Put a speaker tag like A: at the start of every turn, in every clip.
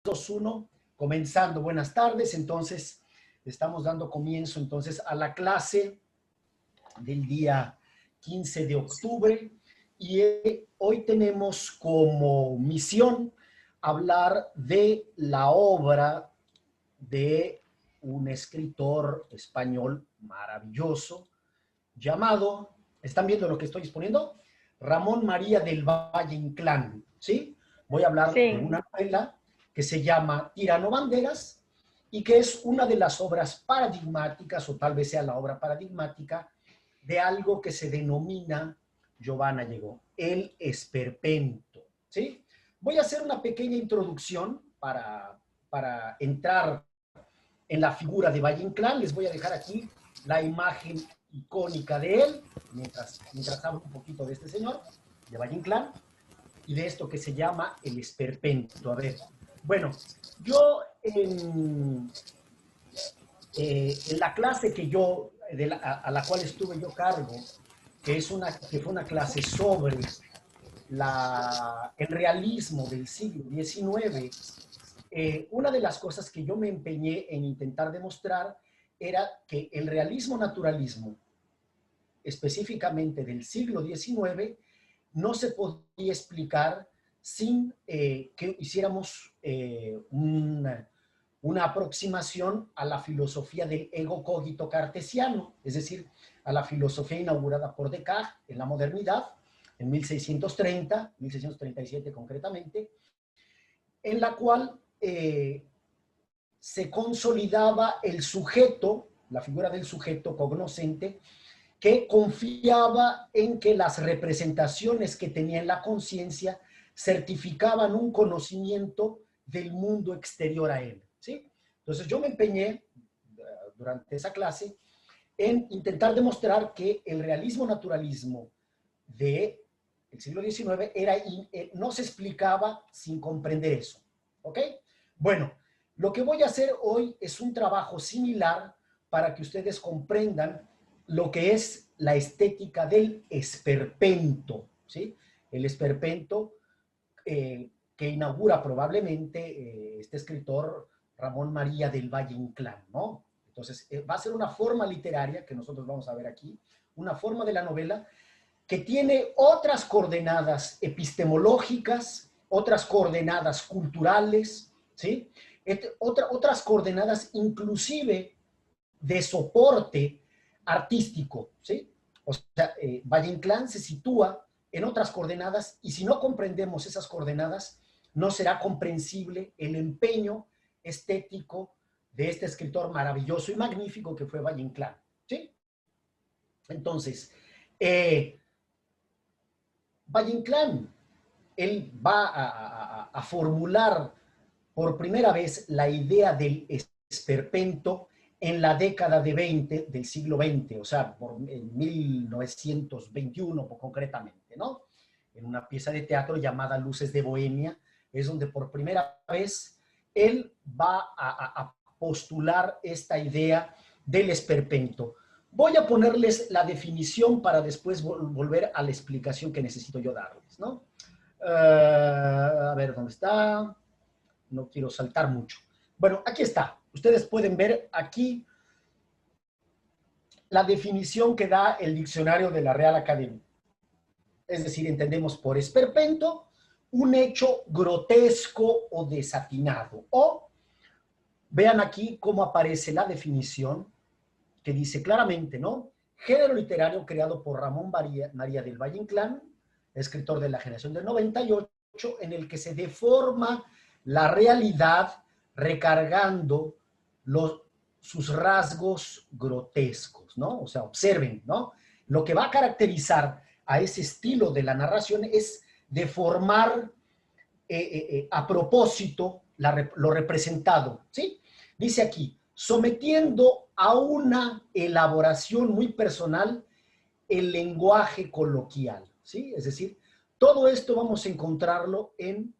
A: 2, 1, comenzando. Buenas tardes. Entonces, estamos dando comienzo entonces a la clase del día 15 de octubre y hoy tenemos como misión hablar de la obra de un escritor español maravilloso llamado, ¿están viendo lo que estoy exponiendo? Ramón María del Valle Inclán, ¿sí? Voy a hablar de
B: Sí.
A: una novela que se llama Tirano Banderas y que es una de las obras paradigmáticas, o tal vez sea la obra paradigmática, de algo que se denomina, Giovanna llegó, el esperpento, ¿sí? Voy a hacer una pequeña introducción para entrar en la figura de Valle Inclán. Les voy a dejar aquí la imagen icónica de él, mientras hablo un poquito de este señor, de Valle Inclán, y de esto que se llama el esperpento. A ver, bueno, yo en la clase que yo, a la cual estuve yo cargo, que fue una clase sobre el realismo del siglo XIX, una de las cosas que yo me empeñé en intentar demostrar era que el realismo-naturalismo, específicamente del siglo XIX, no se podía explicar sin que hiciéramos una aproximación a la filosofía del ego cogito cartesiano, es decir, a la filosofía inaugurada por Descartes en la modernidad, en 1637 concretamente, en la cual se consolidaba el sujeto, la figura del sujeto cognoscente, que confiaba en que las representaciones que tenía en la conciencia certificaban un conocimiento del mundo exterior a él, ¿sí? Entonces yo me empeñé durante esa clase en intentar demostrar que el realismo-naturalismo del siglo XIX no se explicaba sin comprender eso, ¿ok? Bueno, lo que voy a hacer hoy es un trabajo similar para que ustedes comprendan lo que es la estética del esperpento, ¿sí? El esperpento que inaugura probablemente este escritor Ramón María del Valle Inclán, ¿no? Entonces, va a ser una forma literaria que nosotros vamos a ver aquí, una forma de la novela que tiene otras coordenadas epistemológicas, otras coordenadas culturales, ¿sí? Otras coordenadas inclusive de soporte artístico, ¿sí? O sea, Valle Inclán se sitúa en otras coordenadas y si no comprendemos esas coordenadas, no será comprensible el empeño estético de este escritor maravilloso y magnífico que fue Valle Inclán, ¿sí? Entonces, Valle Inclán, él va a formular por primera vez la idea del esperpento en la década de 20 del siglo XX, o sea, en 1921 concretamente, ¿no? En una pieza de teatro llamada Luces de Bohemia, es donde por primera vez él va a postular esta idea del esperpento. Voy a ponerles la definición para después volver a la explicación que necesito yo darles, ¿no? A ver, ¿dónde está? No quiero saltar mucho. Bueno, aquí está. Ustedes pueden ver aquí la definición que da el diccionario de la Real Academia. Es decir, entendemos por esperpento un hecho grotesco o desatinado. O vean aquí cómo aparece la definición que dice claramente, ¿no? Género literario creado por Ramón María del Valle Inclán, escritor de la generación del 98, en el que se deforma la realidad recargando sus rasgos grotescos, ¿no? O sea, observen, ¿no? Lo que va a caracterizar a ese estilo de la narración es deformar a propósito lo representado, ¿sí? Dice aquí, sometiendo a una elaboración muy personal el lenguaje coloquial, ¿sí? Es decir, todo esto vamos a encontrarlo en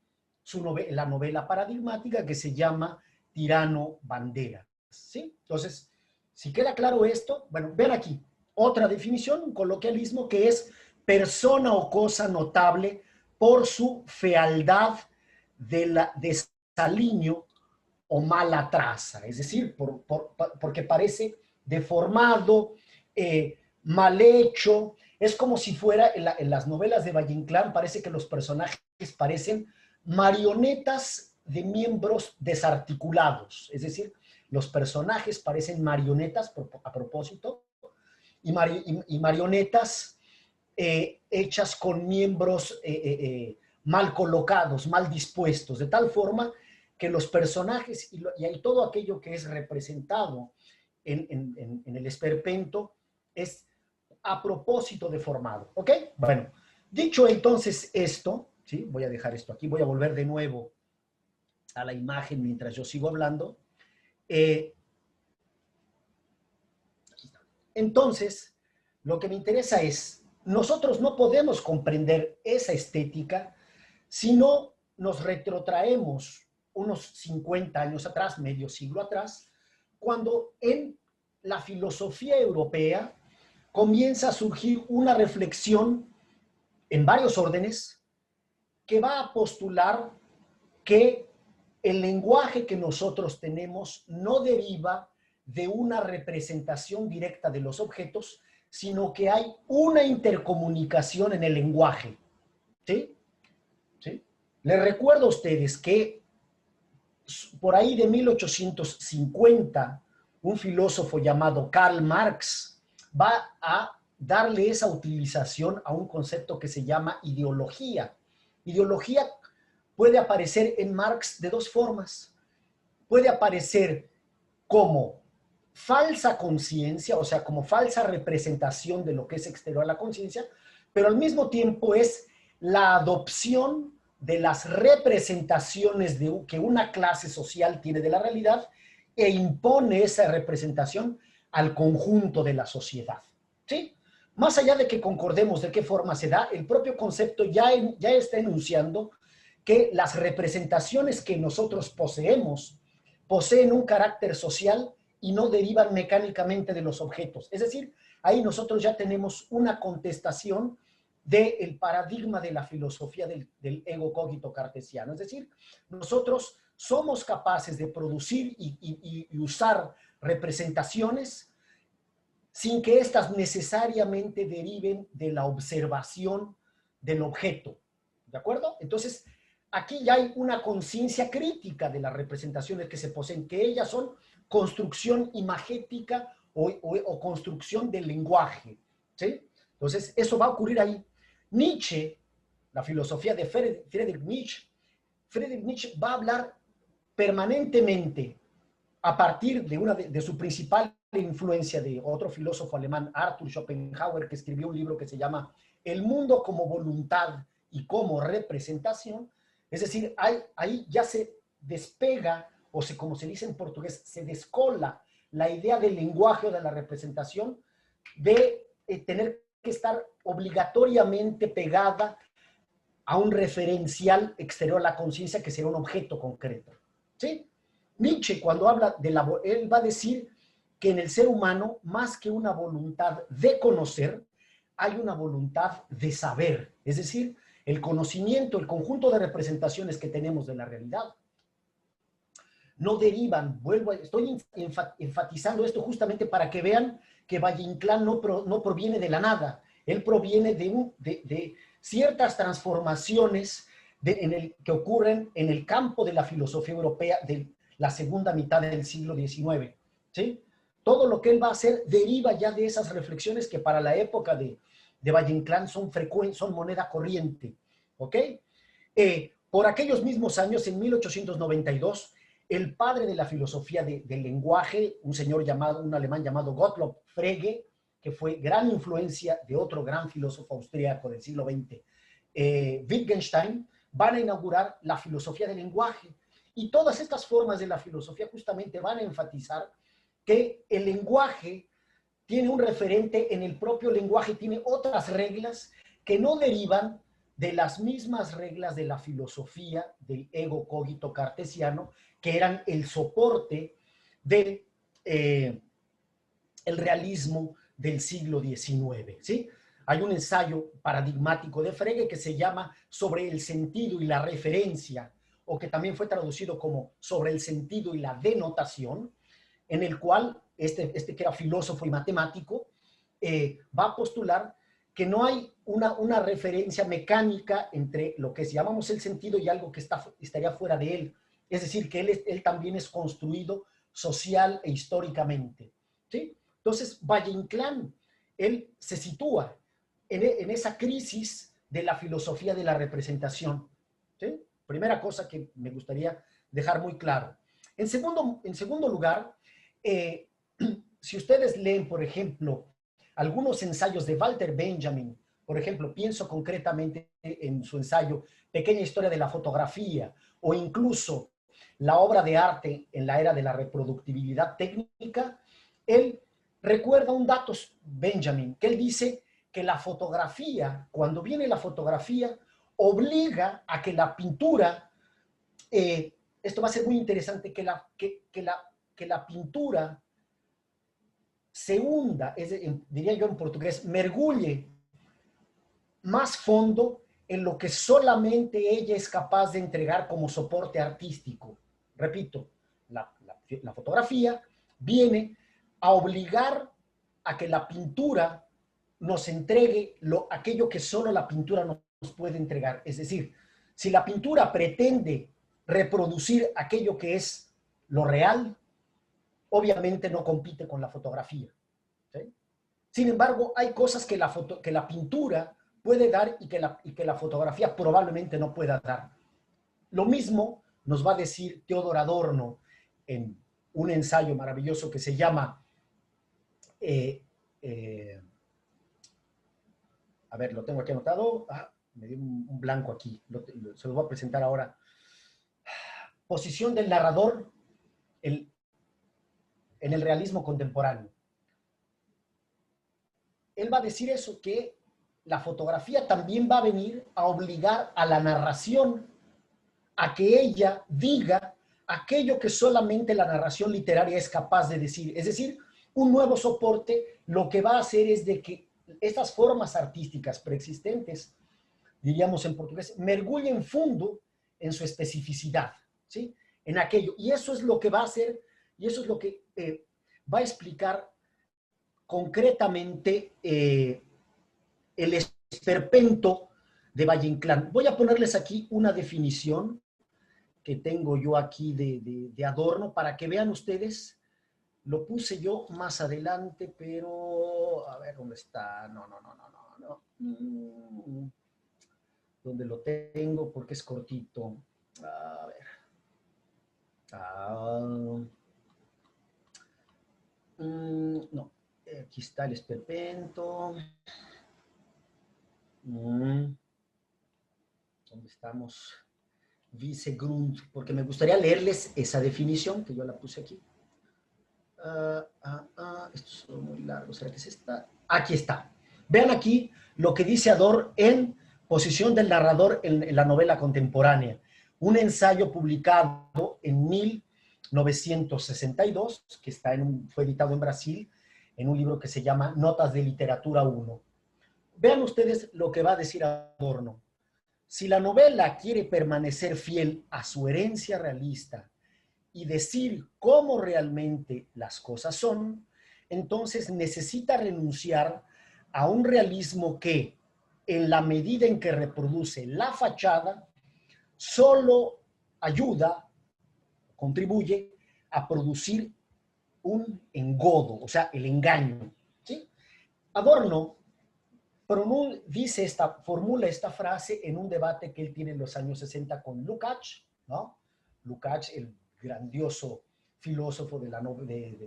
A: la novela paradigmática que se llama Tirano Banderas, ¿sí? Entonces, si queda claro esto, bueno, ven aquí, otra definición, un coloquialismo que es persona o cosa notable por su fealdad de desaliño o mala traza, es decir, porque parece deformado, mal hecho. Es como si fuera, en las novelas de Valle Inclán, parece que los personajes parecen marionetas de miembros desarticulados, es decir, los personajes parecen marionetas a propósito, y marionetas hechas con miembros mal colocados, mal dispuestos, de tal forma que los personajes y todo aquello que es representado en el esperpento es a propósito deformado, ¿ok? Bueno, dicho entonces esto, ¿sí? Voy a dejar esto aquí, voy a volver de nuevo a la imagen mientras yo sigo hablando. Entonces, lo que me interesa es, nosotros no podemos comprender esa estética si no nos retrotraemos unos 50 años atrás, medio siglo atrás, cuando en la filosofía europea comienza a surgir una reflexión en varios órdenes que va a postular que el lenguaje que nosotros tenemos no deriva de una representación directa de los objetos, sino que hay una intercomunicación en el lenguaje. ¿Sí? ¿Sí? Les recuerdo a ustedes que por ahí de 1850, un filósofo llamado Karl Marx va a darle esa utilización a un concepto que se llama ideología. Ideología puede aparecer en Marx de dos formas. Puede aparecer como falsa conciencia, o sea, como falsa representación de lo que es exterior a la conciencia, pero al mismo tiempo es la adopción de las representaciones que una clase social tiene de la realidad e impone esa representación al conjunto de la sociedad. ¿Sí? Más allá de que concordemos de qué forma se da, el propio concepto ya está enunciando que las representaciones que nosotros poseemos poseen un carácter social y no derivan mecánicamente de los objetos. Es decir, ahí nosotros ya tenemos una contestación del paradigma de la filosofía del ego cogito cartesiano. Es decir, nosotros somos capaces de producir y usar representaciones sin que éstas necesariamente deriven de la observación del objeto. ¿De acuerdo? Entonces, aquí ya hay una conciencia crítica de las representaciones que se poseen, que ellas son construcción imagética o construcción del lenguaje. ¿Sí? Entonces, eso va a ocurrir ahí. Nietzsche, la filosofía de Friedrich Nietzsche va a hablar permanentemente a partir de su principal influencia de otro filósofo alemán, Arthur Schopenhauer, que escribió un libro que se llama El mundo como voluntad y como representación. Es decir, ahí ya se despega, como se dice en portugués, se descola la idea del lenguaje o de la representación de tener que estar obligatoriamente pegada a un referencial exterior a la conciencia que será un objeto concreto. ¿Sí? Nietzsche, cuando habla él va a decir que en el ser humano, más que una voluntad de conocer, hay una voluntad de saber. Es decir, el conocimiento, el conjunto de representaciones que tenemos de la realidad, no derivan, estoy enfatizando esto justamente para que vean que Valle Inclán no proviene de la nada, él proviene de ciertas transformaciones que ocurren en el campo de la filosofía europea de la segunda mitad del siglo XIX. ¿Sí? Todo lo que él va a hacer deriva ya de esas reflexiones que para la época de Valle Inclán son moneda corriente. ¿Ok? Por aquellos mismos años, en 1892, el padre de la filosofía del lenguaje, un alemán llamado Gottlob Frege, que fue gran influencia de otro gran filósofo austríaco del siglo XX, Wittgenstein, van a inaugurar la filosofía del lenguaje. Y todas estas formas de la filosofía justamente van a enfatizar que el lenguaje tiene un referente en el propio lenguaje, tiene otras reglas que no derivan de las mismas reglas de la filosofía del ego cogito cartesiano, que eran el soporte del el realismo del siglo XIX. ¿Sí? Hay un ensayo paradigmático de Frege que se llama Sobre el sentido y la referencia, o que también fue traducido como Sobre el sentido y la denotación, en el cual este que era filósofo y matemático, va a postular que no hay una referencia mecánica entre lo que llamamos el sentido y algo que estaría fuera de él. Es decir, que él también es construido social e históricamente, ¿sí? Entonces, Valle-Inclán, él se sitúa en esa crisis de la filosofía de la representación, ¿sí? Primera cosa que me gustaría dejar muy claro. En segundo lugar, si ustedes leen, por ejemplo, algunos ensayos de Walter Benjamin, por ejemplo, pienso concretamente en su ensayo Pequeña historia de la fotografía, o incluso la obra de arte en la era de la reproductibilidad técnica, él recuerda un dato, Benjamin, que él dice que la fotografía, cuando viene la fotografía, obliga a que la pintura, esto va a ser muy interesante, que la pintura se hunda, diría yo en portugués, mergulle más fondo en lo que solamente ella es capaz de entregar como soporte artístico. Repito, la fotografía viene a obligar a que la pintura nos entregue aquello que solo la pintura nos puede entregar. Es decir, si la pintura pretende reproducir aquello que es lo real, obviamente no compite con la fotografía, ¿sí? Sin embargo, hay cosas que la pintura puede dar y que la fotografía probablemente no pueda dar. Lo mismo nos va a decir Teodor Adorno en un ensayo maravilloso que se llama, a ver, lo tengo aquí anotado, me dio un blanco aquí, se lo voy a presentar ahora. Posición del narrador en el realismo contemporáneo. Él va a decir eso, que la fotografía también va a venir a obligar a la narración a que ella diga aquello que solamente la narración literaria es capaz de decir. Es decir, un nuevo soporte lo que va a hacer es de que estas formas artísticas preexistentes, diríamos en portugués, mergullen fundo en su especificidad, ¿sí? En aquello. Y eso es lo que va a hacer, y eso es lo que va a explicar concretamente el esperpento de Valle-Inclán. Voy a ponerles aquí una definición que tengo yo aquí de Adorno para que vean ustedes. Lo puse yo más adelante, pero a ver dónde está. No. ¿Dónde lo tengo? Porque es cortito. A ver. No. Aquí está el esperpento. ¿Dónde estamos? Vicegrund, porque me gustaría leerles esa definición que yo la puse aquí. Estos son muy largos. ¿Será que es esta? Aquí está. Vean aquí lo que dice Adorno en Posición del narrador en la novela contemporánea. Un ensayo publicado en 1962, que fue editado en Brasil, en un libro que se llama Notas de Literatura 1. Vean ustedes lo que va a decir Adorno. Si la novela quiere permanecer fiel a su herencia realista y decir cómo realmente las cosas son, entonces necesita renunciar a un realismo que, en la medida en que reproduce la fachada, solo ayuda, contribuye a producir un engodo, o sea, el engaño, ¿sí? Adorno formula esta frase en un debate que él tiene en los años 60 con Lukács, ¿no? Lukács, el grandioso filósofo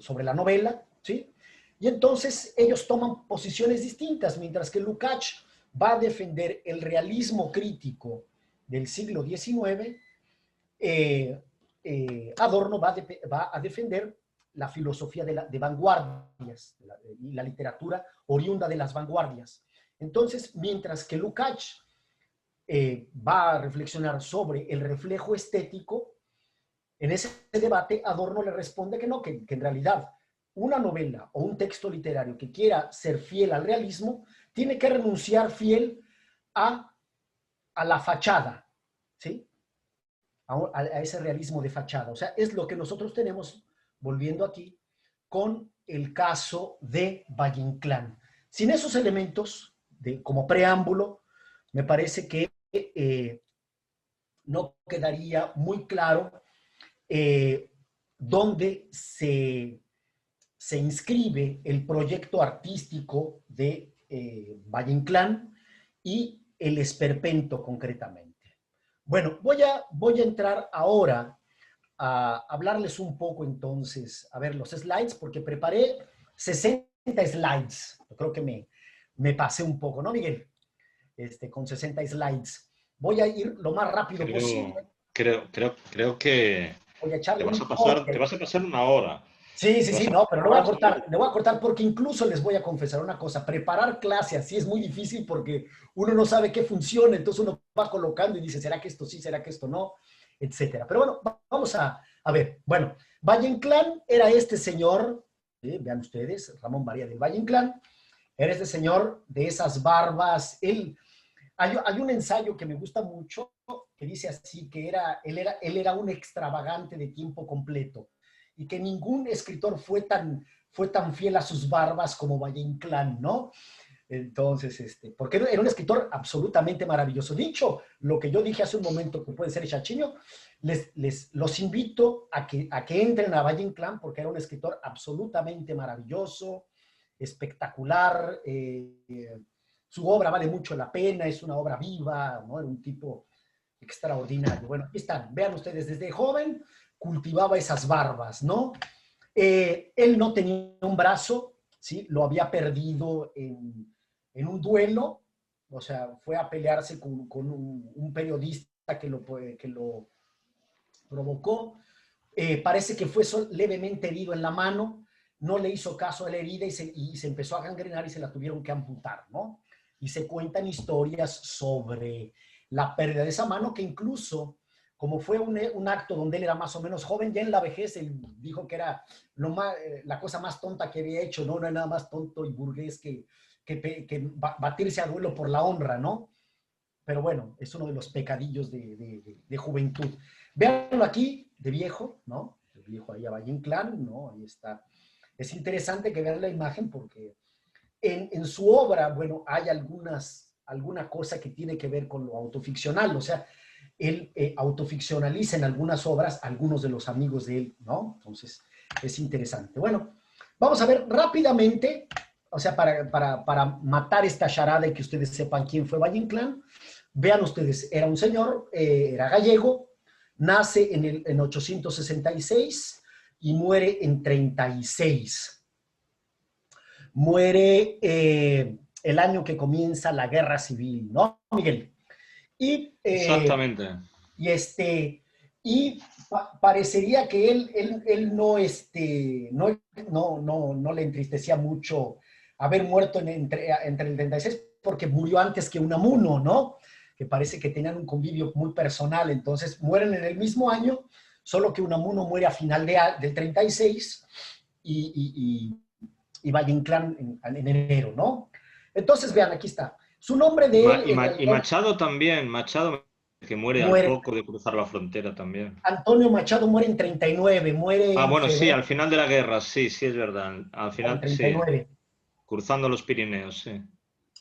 A: sobre la novela, ¿sí? Y entonces ellos toman posiciones distintas, mientras que Lukács va a defender el realismo crítico del siglo XIX, Adorno va a defender la filosofía de vanguardias y la literatura oriunda de las vanguardias. Entonces, mientras que Lukács va a reflexionar sobre el reflejo estético, en ese debate Adorno le responde que no, que en realidad una novela o un texto literario que quiera ser fiel al realismo tiene que renunciar fiel a la fachada, ¿sí? a ese realismo de fachada. O sea, es lo que nosotros tenemos, volviendo aquí, con el caso de Valle Inclán. Sin esos elementos, como preámbulo, me parece que no quedaría muy claro dónde se inscribe el proyecto artístico de Valle Inclán y el esperpento concretamente. Bueno, voy a entrar ahora a hablarles un poco entonces, a ver los slides, porque preparé 60 slides. Yo creo que me pasé un poco, ¿no, Miguel? Con 60 slides. Voy a ir lo más rápido posible.
B: Creo que
A: Voy a echarle un corte.
B: te vas a pasar una hora.
A: Sí, sí,
B: Te vas
A: sí,
B: a
A: no, pero
B: pasar.
A: le voy a cortar porque incluso les voy a confesar una cosa, preparar clase así es muy difícil porque uno no sabe qué funciona, entonces uno va colocando y dice, ¿será que esto sí, será que esto no? Etcétera. Pero bueno, vamos a ver. Bueno, Valle Inclán era este señor, vean ustedes, Ramón María del Valle Inclán, era este señor de esas barbas, hay un ensayo que me gusta mucho que dice así, que él era un extravagante de tiempo completo y que ningún escritor fue tan fiel a sus barbas como Valle Inclán, ¿no? Entonces, porque era un escritor absolutamente maravilloso. Dicho lo que yo dije hace un momento, que puede ser Chachiño, los invito a que entren a Valle Inclán porque era un escritor absolutamente maravilloso, espectacular, su obra vale mucho la pena, es una obra viva, ¿no? Era un tipo extraordinario. Bueno, aquí están, vean ustedes, desde joven cultivaba esas barbas, ¿no? Él no tenía un brazo, ¿sí? Lo había perdido en un duelo, o sea, fue a pelearse con un periodista que lo provocó. Parece que fue levemente herido en la mano, no le hizo caso a la herida y se empezó a gangrenar y se la tuvieron que amputar, ¿no? Y se cuentan historias sobre la pérdida de esa mano que incluso, como fue un acto donde él era más o menos joven, ya en la vejez él dijo que era la cosa más tonta que había hecho, ¿no? No hay nada más tonto y burgués que batirse a duelo por la honra, ¿no? Pero bueno, es uno de los pecadillos de juventud. Véanlo aquí, de viejo, ¿no? De viejo ahí a Valle Inclán, ¿no? Ahí está. Es interesante que vean la imagen porque en su obra, bueno, hay alguna cosa que tiene que ver con lo autoficcional, o sea, él autoficcionaliza en algunas obras a algunos de los amigos de él, ¿no? Entonces, es interesante. Bueno, vamos a ver rápidamente, o sea, para matar esta charada y que ustedes sepan quién fue Valle Inclán, vean ustedes, era un señor, era gallego, nace en 866 y muere en 36. Muere el año que comienza la guerra civil, ¿no, Miguel? Y,
B: Exactamente.
A: y, parecería que él no, no le entristecía mucho haber muerto entre el 36 porque murió antes que Unamuno, ¿no? Que parece que tenían un convivio muy personal, entonces mueren en el mismo año, solo que Unamuno muere a final del 36 y Valle Inclán en enero, ¿no? Entonces, vean, aquí está. Su nombre
B: Y,
A: de él en
B: Y
A: realidad
B: Machado también, Machado que muere al
A: muere.
B: poco de cruzar la frontera también.
A: Antonio Machado muere en 39, muere
B: Ah,
A: en
B: bueno, sí,
A: febrero
B: al final de la guerra, sí, sí es verdad. Al
A: en
B: final, sí,
A: 39,
B: cruzando los Pirineos, sí.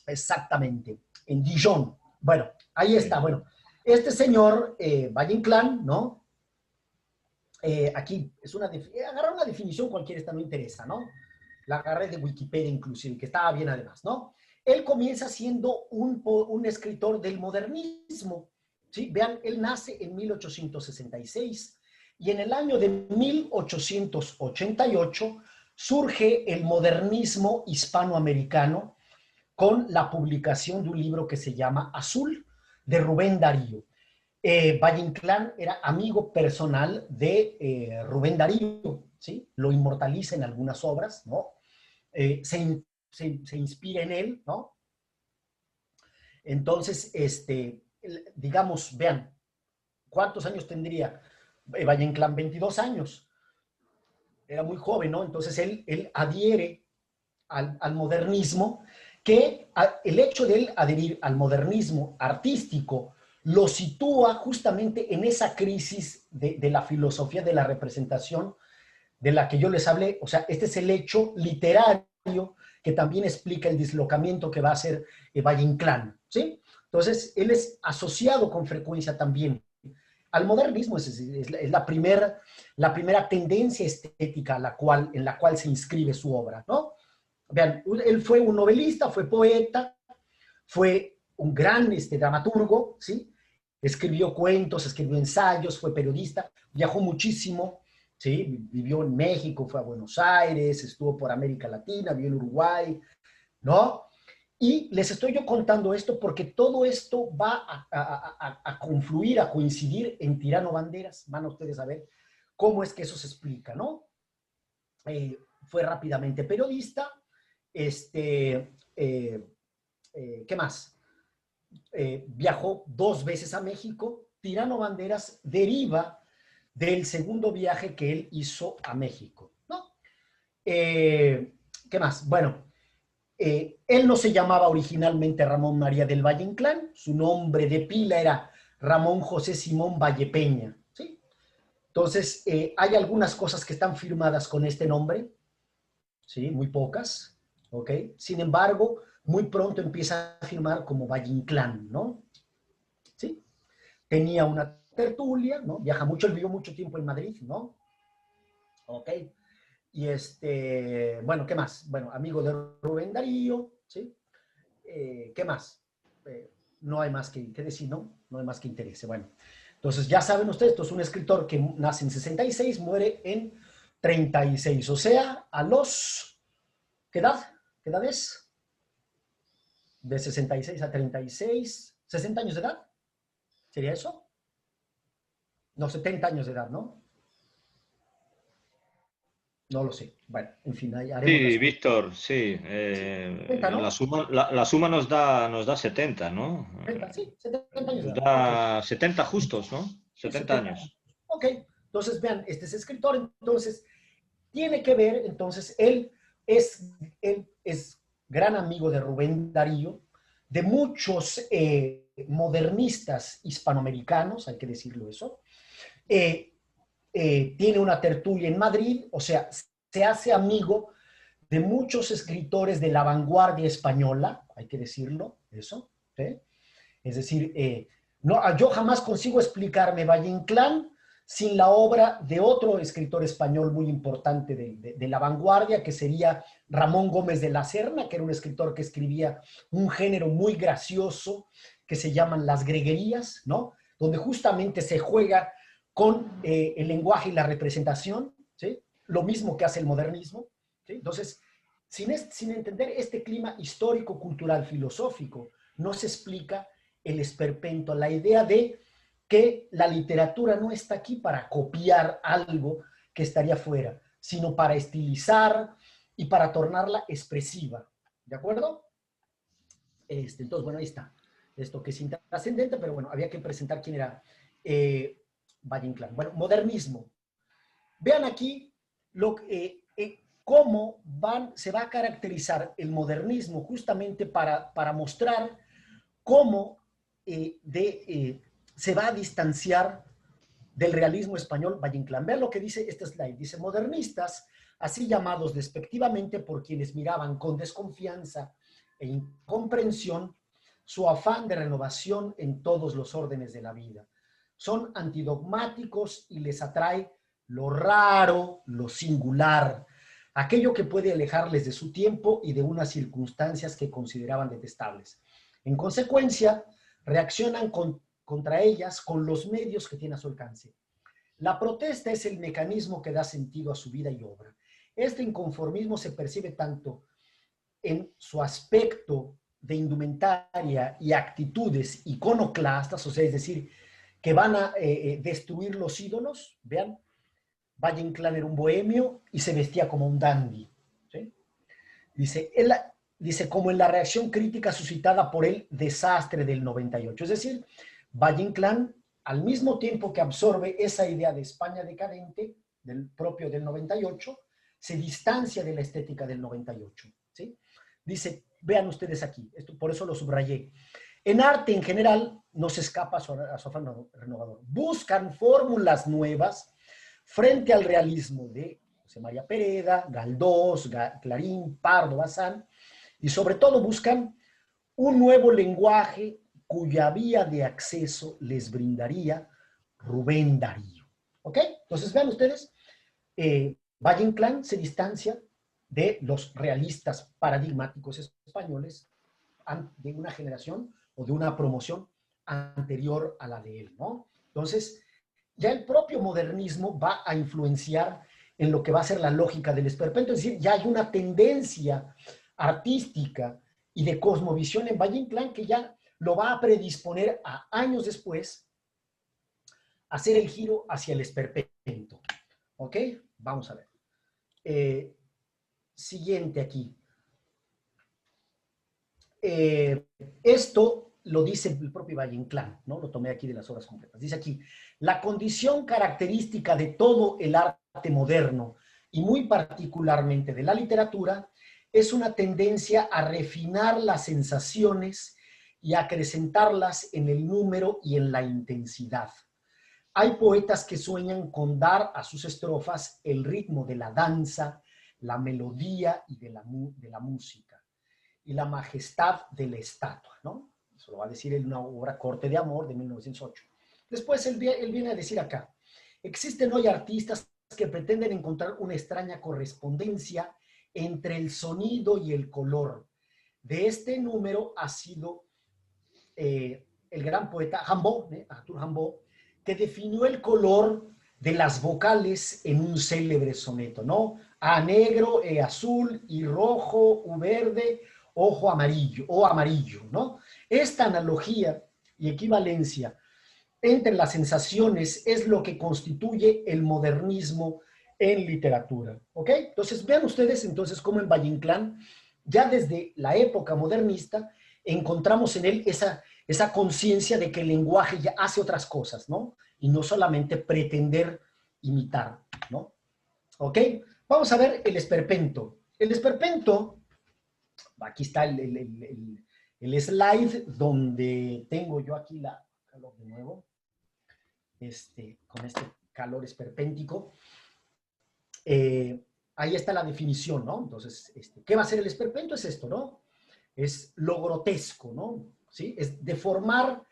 A: exactamente, en Dijon. Bueno, ahí está.
B: Sí.
A: Bueno, este señor, Valle Inclán, ¿no? Aquí es agarrar una definición cualquiera, esta no interesa, ¿no? La agarré de Wikipedia inclusive, que estaba bien además, ¿no? Él comienza siendo un escritor del modernismo, ¿sí? Vean, él nace en 1866 y en el año de 1888 surge el modernismo hispanoamericano con la publicación de un libro que se llama Azul, de Rubén Darío. Valle Inclán era amigo personal de Rubén Darío, ¿sí? Lo inmortaliza en algunas obras, ¿no? Se inspira en él, ¿no? Entonces, digamos, vean, ¿cuántos años tendría Valle Inclán? 22 años. Era muy joven, ¿no? Entonces él adhiere al modernismo, que el hecho de él adherir al modernismo artístico lo sitúa justamente en esa crisis de la filosofía de la representación de la que yo les hablé. O sea, este es el hecho literario que también explica el dislocamiento que va a hacer Valle Inclán, ¿sí? Entonces, él es asociado con frecuencia también al modernismo, es la primera tendencia estética en la cual se inscribe su obra, ¿no? Vean, él fue un novelista, fue poeta, fue un gran dramaturgo, ¿sí? Escribió cuentos, escribió ensayos, fue periodista, viajó muchísimo, ¿sí? Vivió en México, fue a Buenos Aires, estuvo por América Latina, vivió en Uruguay, ¿no? Y les estoy yo contando esto porque todo esto va a confluir, a coincidir en Tirano Banderas. Van a ustedes a ver cómo es que eso se explica, ¿no? Fue rápidamente periodista, ¿qué más? Viajó 2 veces a México. Tirano Banderas deriva del segundo viaje que él hizo a México, ¿no? ¿Qué más? Bueno, él no se llamaba originalmente Ramón María del Valle Inclán, su nombre de pila era Ramón José Simón Vallepeña, ¿sí? Entonces, hay algunas cosas que están firmadas con este nombre, ¿sí? Muy pocas, ¿ok? Sin embargo, muy pronto empieza a firmar como Valle Inclán, ¿no? ¿Sí? Tenía una tertulia, ¿no? Viaja mucho, él vivió mucho tiempo en Madrid, ¿no? ¿Ok? Y bueno, ¿qué más? Bueno, amigo de Rubén Darío, ¿sí? ¿Qué más? No hay más que decir, ¿no? No hay más que interese. Bueno, entonces ya saben ustedes, esto es un escritor que nace en 66, muere en 36, o sea, a los, ¿qué edad? ¿Qué edad es? De 66 a 36, 60 años de edad, ¿sería eso? No, 70 años de edad, ¿no? No lo sé. Bueno, en fin, ahí haremos las
B: Sí,
A: cuentas.
B: Víctor, sí.
A: Sí, 70, ¿no?
B: La suma nos da 70, ¿no?
A: 70, sí, 70 años de
B: Nos
A: edad. Ok.
B: da 70 justos, ¿no?
A: Sí,
B: 70
A: 70
B: años.
A: años. Ok. Entonces, vean, este es escritor, entonces tiene que ver, entonces, él es gran amigo de Rubén Darío, de muchos modernistas hispanoamericanos, hay que decirlo eso. Eh, Tiene una tertulia en Madrid, o sea, se hace amigo de muchos escritores de la vanguardia española, hay que decirlo, eso. ¿Sí? Es decir, no, yo jamás consigo explicarme Valle Inclán sin la obra de otro escritor español muy importante de la vanguardia, que sería Ramón Gómez de la Serna, que era un escritor que escribía un género muy gracioso que se llaman las greguerías, ¿no? Donde justamente se juega con el lenguaje y la representación, ¿sí? Lo mismo que hace el modernismo, ¿sí? Entonces, sin entender este clima histórico, cultural, filosófico, no se explica el esperpento, la idea de que la literatura no está aquí para copiar algo que estaría fuera, sino para estilizar y para tornarla expresiva. ¿De acuerdo? Entonces, bueno, ahí está. Esto que es intrascendente, pero bueno, había que presentar quién era Valle Inclán. Bueno, modernismo. Vean aquí cómo se va a caracterizar el modernismo justamente para mostrar cómo se va a distanciar del realismo español Valle Inclán. Vean lo que dice este slide. Dice, modernistas, así llamados despectivamente por quienes miraban con desconfianza e incomprensión su afán de renovación en todos los órdenes de la vida. Son antidogmáticos y les atrae lo raro, lo singular, aquello que puede alejarles de su tiempo y de unas circunstancias que consideraban detestables. En consecuencia, reaccionan contra ellas con los medios que tienen a su alcance. La protesta es el mecanismo que da sentido a su vida y obra. Este inconformismo se percibe tanto en su aspecto de indumentaria y actitudes iconoclastas, o sea, es decir, que van a destruir los ídolos. Vean, Valle Inclán era un bohemio y se vestía como un dandy. ¿Sí? Dice, como en la reacción crítica suscitada por el desastre del 98. Es decir, Valle Inclán, al mismo tiempo que absorbe esa idea de España decadente, del propio del 98, se distancia de la estética del 98. ¿Sí? Dice, vean ustedes aquí, esto, por eso lo subrayé. En arte en general, no se escapa a su afán renovador. Buscan fórmulas nuevas frente al realismo de José María Pereda, Galdós, Clarín, Pardo, Bazán, y sobre todo buscan un nuevo lenguaje cuya vía de acceso les brindaría Rubén Darío. ¿Ok? Entonces vean ustedes, Valle Inclán se distancia de los realistas paradigmáticos españoles de una generación o de una promoción anterior a la de él, ¿no? Entonces, ya el propio modernismo va a influenciar en lo que va a ser la lógica del esperpento, es decir, ya hay una tendencia artística y de cosmovisión en Valle Inclán que ya lo va a predisponer a años después a hacer el giro hacia el esperpento. ¿Ok? Vamos a ver. Siguiente aquí. Esto lo dice el propio Valle Inclán, ¿no? Lo tomé aquí de las obras completas. Dice aquí, la condición característica de todo el arte moderno, y muy particularmente de la literatura, es una tendencia a refinar las sensaciones y a acrecentarlas en el número y en la intensidad. Hay poetas que sueñan con dar a sus estrofas el ritmo de la danza, la melodía y de la música, y la majestad de la estatua, ¿no? Eso lo va a decir en una obra Corte de Amor de 1908. Después él viene a decir acá, existen hoy artistas que pretenden encontrar una extraña correspondencia entre el sonido y el color. De este número ha sido el gran poeta Rimbaud, Arthur Rimbaud, que definió el color de las vocales en un célebre soneto, ¿no? A negro, E azul, I rojo, U verde, ojo amarillo, o amarillo, ¿no? Esta analogía y equivalencia entre las sensaciones es lo que constituye el modernismo en literatura, ¿ok? Entonces, vean ustedes entonces cómo en Valle Inclán, ya desde la época modernista, encontramos en él esa conciencia de que el lenguaje ya hace otras cosas, ¿no? Y no solamente pretender imitar, ¿no? ¿Ok? Vamos a ver el esperpento. El esperpento, aquí está el slide donde tengo yo aquí la calor de nuevo, con este calor esperpéntico. Ahí está la definición, ¿no? Entonces, ¿qué va a ser el esperpento? Es esto, ¿no? Es lo grotesco, ¿no? ¿Sí? Es deformar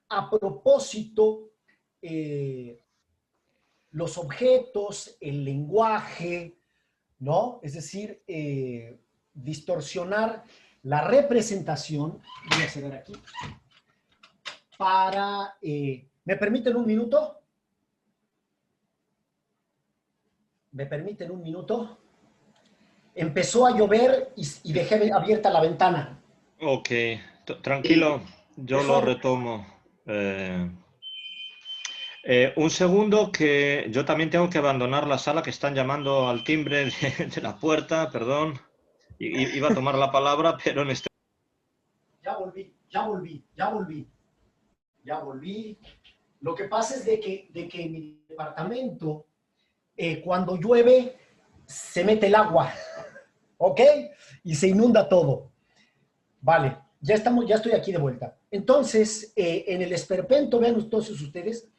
A: a propósito los objetos, el lenguaje, ¿no? Es decir, distorsionar la representación, voy a cerrar aquí, para, ¿me permiten un minuto? ¿Me permiten un minuto? Empezó a llover y dejé abierta la ventana.
B: Ok, tranquilo, yo lo
A: Eso,
B: retomo. Un segundo que yo también tengo que abandonar la sala, que están llamando al timbre de la puerta, perdón. Iba a tomar la palabra, pero en este...
A: ya volví, ya volví, ya volví, ya volví. Lo que pasa es de que en mi departamento, cuando llueve, se mete el agua, ¿ok? Y se inunda todo. Vale, ya estoy aquí de vuelta. Entonces, en el esperpento, vean entonces ustedes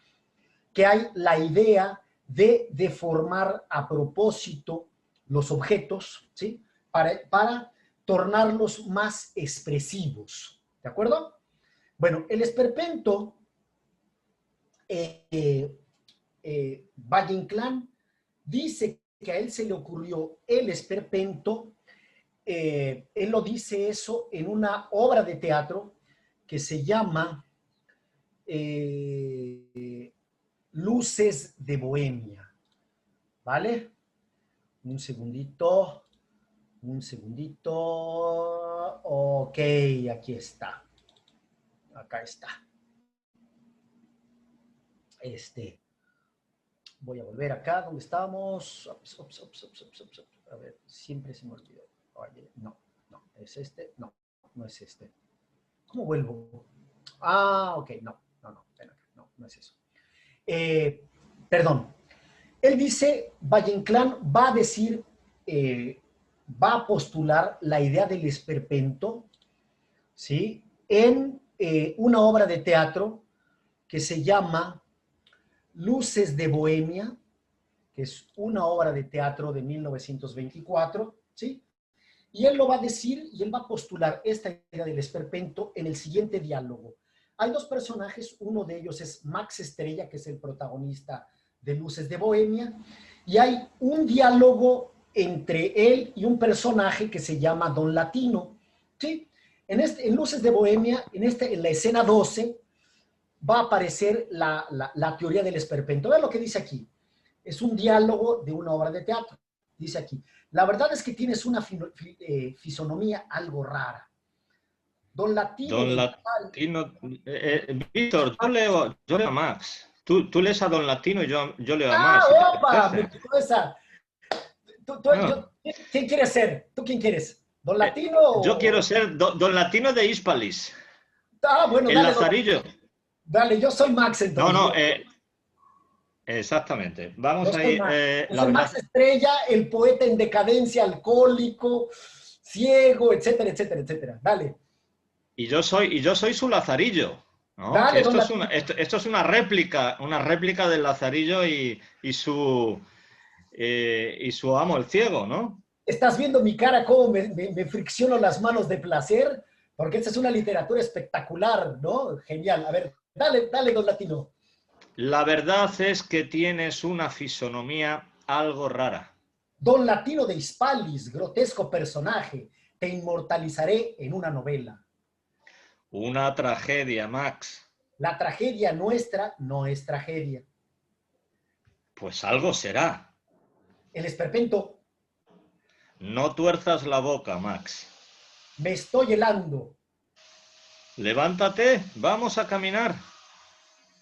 A: que hay la idea de deformar a propósito los objetos, ¿sí? Para tornarlos más expresivos, ¿de acuerdo? Bueno, el esperpento, Valle Inclán dice que a él se le ocurrió el esperpento, él lo dice eso en una obra de teatro que se llama Luces de Bohemia, ¿vale? Un segundito, un segundito. Ok, aquí está. Acá está. Voy a volver acá donde estábamos. A ver, siempre se me olvidó. No, no, es este. No, no es este. ¿Cómo vuelvo? Ah, ok, no, ven acá, no es eso. Perdón. Él dice, Valle Inclán va a decir, va a postular la idea del esperpento, ¿sí? En una obra de teatro que se llama Luces de Bohemia, que es una obra de teatro de 1924, ¿sí? Y él lo va a decir y él va a postular esta idea del esperpento en el siguiente diálogo. Hay dos personajes, uno de ellos es Max Estrella, que es el protagonista de Luces de Bohemia, y hay un diálogo entre él y un personaje que se llama Don Latino, ¿sí? En Luces de Bohemia, en la escena 12, va a aparecer la teoría del esperpento. Vean lo que dice aquí. Es un diálogo de una obra de teatro. Dice aquí, la verdad es que tienes una fisonomía algo rara. Don Latino
B: Don
A: de
B: Latino. Víctor, yo leo a Max. Tú lees a Don Latino y yo leo a
A: ¡Ah,
B: Max, si te
A: opa! Me
B: apetece.
A: tocó esa.
B: No.
A: ¿Quién quieres ser? ¿Tú quién quieres? ¿Don Latino
B: Yo
A: o...?
B: quiero ser Don Latino de Hispalis,
A: Ah, bueno,
B: el
A: dale,
B: Lazarillo.
A: dale, yo soy Max
B: No,
A: entonces.
B: no, exactamente.
A: Yo
B: Vamos
A: soy
B: ahí.
A: Max. Yo
B: La
A: soy Max
B: verdad,
A: Estrella, el poeta en decadencia, alcohólico, ciego, etcétera, etcétera, etcétera. Dale,
B: y yo soy su Lazarillo, ¿no? Que
A: dale, don
B: esto es una,
A: Latino.
B: esto es una réplica del Lazarillo y su amo, el ciego, ¿no?
A: Estás viendo mi cara, cómo me fricciono las manos de placer, porque esta es una literatura espectacular, ¿no? Genial. A ver, dale, dale, don Latino.
B: La verdad es que tienes una fisonomía algo rara.
A: Don Latino de Hispalis, grotesco personaje, te inmortalizaré en una novela.
B: Una tragedia, Max.
A: La tragedia nuestra no es tragedia.
B: Pues algo será.
A: El esperpento,
B: No tuerzas la boca, Max.
A: me estoy helando.
B: Levántate, vamos a caminar.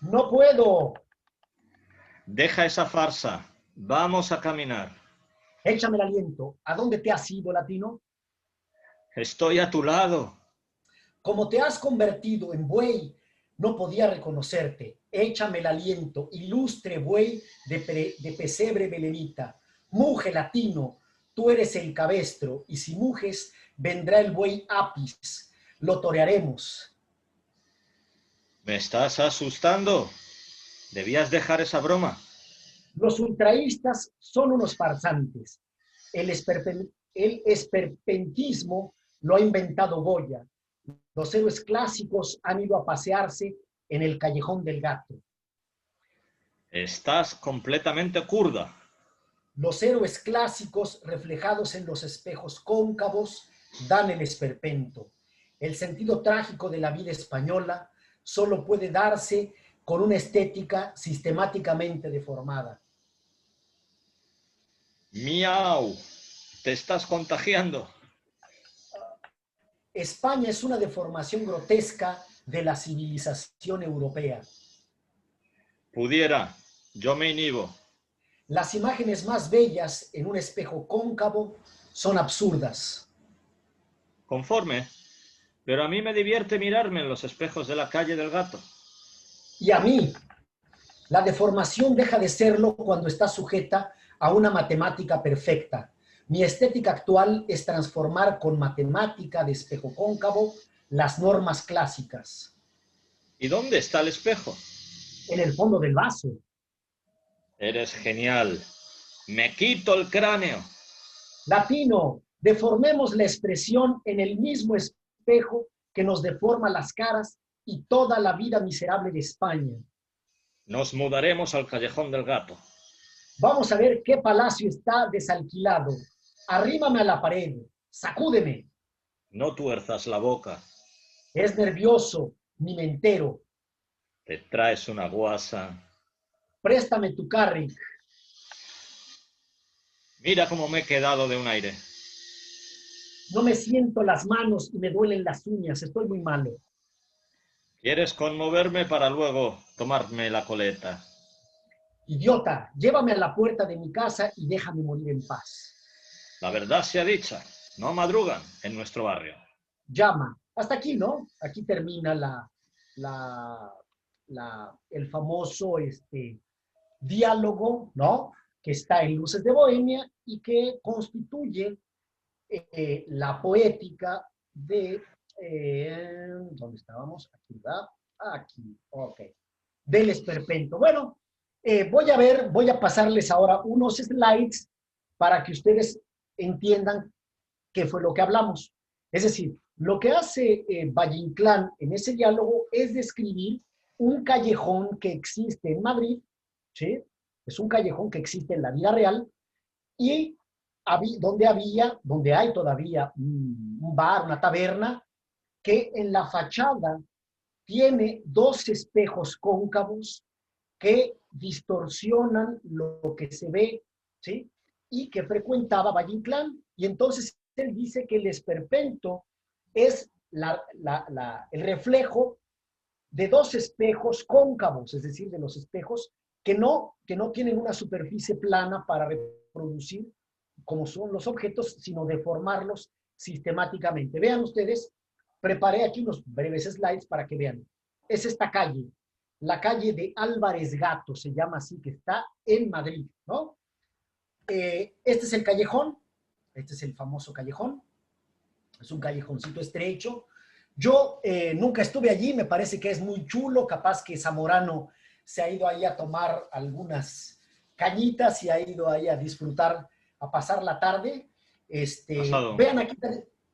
A: No puedo.
B: Deja esa farsa. Vamos a caminar.
A: Échame el aliento. ¿A dónde te has ido, Latino?
B: Estoy a tu lado.
A: Como te has convertido en buey, no podía reconocerte. Échame el aliento, ilustre buey de pesebre belenita. Muge, Latino, tú eres el cabestro, y si muges, vendrá el buey Apis. Lo torearemos.
B: ¿Me estás asustando? Debías dejar esa broma.
A: Los ultraístas son unos farsantes. El esperpentismo lo ha inventado Goya. Los héroes clásicos han ido a pasearse en el callejón del gato.
B: Estás completamente curda.
A: Los héroes clásicos reflejados en los espejos cóncavos dan el esperpento. El sentido trágico de la vida española solo puede darse con una estética sistemáticamente deformada.
B: Miau. Te estás contagiando.
A: España es una deformación grotesca de la civilización europea.
B: Pudiera. Yo me inhibo.
A: Las imágenes más bellas en un espejo cóncavo son absurdas.
B: Conforme. Pero a mí me divierte mirarme en los espejos de la calle del gato.
A: Y a mí, la deformación deja de serlo cuando está sujeta a una matemática perfecta. Mi estética actual es transformar con matemática de espejo cóncavo las normas clásicas.
B: ¿Y dónde está el espejo?
A: En el fondo del vaso.
B: Eres genial. Me quito el cráneo.
A: Latino, deformemos la expresión en el mismo espejo que nos deforma las caras y toda la vida miserable de España.
B: Nos mudaremos al callejón del gato.
A: Vamos a ver qué palacio está desalquilado. Arrímame a la pared, sacúdeme.
B: No tuerzas la boca.
A: Es nervioso, ni me entero.
B: Te traes una guasa.
A: Préstame tu carrick.
B: Mira cómo me he quedado de un aire.
A: No me siento las manos y me duelen las uñas. Estoy muy malo.
B: ¿Quieres conmoverme para luego tomarme la coleta?
A: Idiota, llévame a la puerta de mi casa y déjame morir en paz.
B: La verdad sea dicha, no madrugan en nuestro barrio.
A: Llama. Hasta aquí, ¿no? Aquí termina el famoso diálogo, ¿no? Que está en Luces de Bohemia y que constituye la poética de ¿Dónde estábamos? Aquí, ¿verdad? Aquí, ok. Del esperpento. Bueno, voy a pasarles ahora unos slides para que ustedes entiendan qué fue lo que hablamos. Es decir, lo que hace Valle Inclán en ese diálogo es describir un callejón que existe en Madrid, ¿sí? Es un callejón que existe en la vida real y donde hay todavía un bar, una taberna, que en la fachada tiene dos espejos cóncavos que distorsionan lo que se ve, ¿sí? Y que frecuentaba Valle Inclán. Y entonces él dice que el esperpento es el reflejo de dos espejos cóncavos, es decir, de los espejos que no tienen una superficie plana para reproducir como son los objetos, sino deformarlos sistemáticamente. Vean ustedes, preparé aquí unos breves slides para que vean. Es esta calle, la calle de Álvarez Gato, se llama así, que está en Madrid, ¿no? Este es el callejón, este es el famoso callejón, es un callejoncito estrecho. Yo nunca estuve allí, me parece que es muy chulo, capaz que Zamorano se ha ido ahí a tomar algunas cañitas y ha ido ahí a disfrutar, a pasar la tarde.
B: Pasado
A: Vean aquí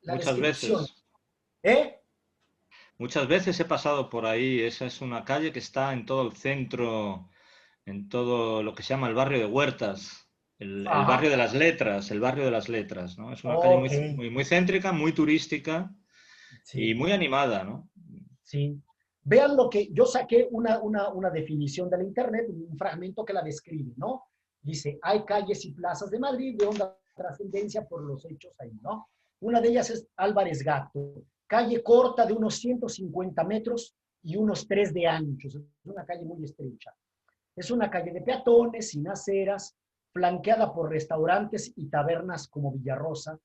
A: la
B: muchas
A: descripción.
B: veces.
A: ¿Eh?
B: Muchas veces he pasado por ahí. Esa es una calle que está en todo el centro, en todo lo que se llama el barrio de Huertas, el
A: Ajá,
B: barrio de las letras, el barrio de las letras, ¿no? Es una calle
A: ok,
B: muy céntrica, muy turística y
A: sí.
B: muy animada, ¿no?
A: Sí. Vean lo que yo saqué una definición de la Internet, un fragmento que la describe, ¿no? Dice, hay calles y plazas de Madrid de honda trascendencia por los hechos ahí, ¿no? Una de ellas es Álvarez Gato, calle corta de unos 150 metros y unos 3 de ancho, es una calle muy estrecha. Es una calle de peatones, sin aceras, flanqueada por restaurantes y tabernas como Villarrosa,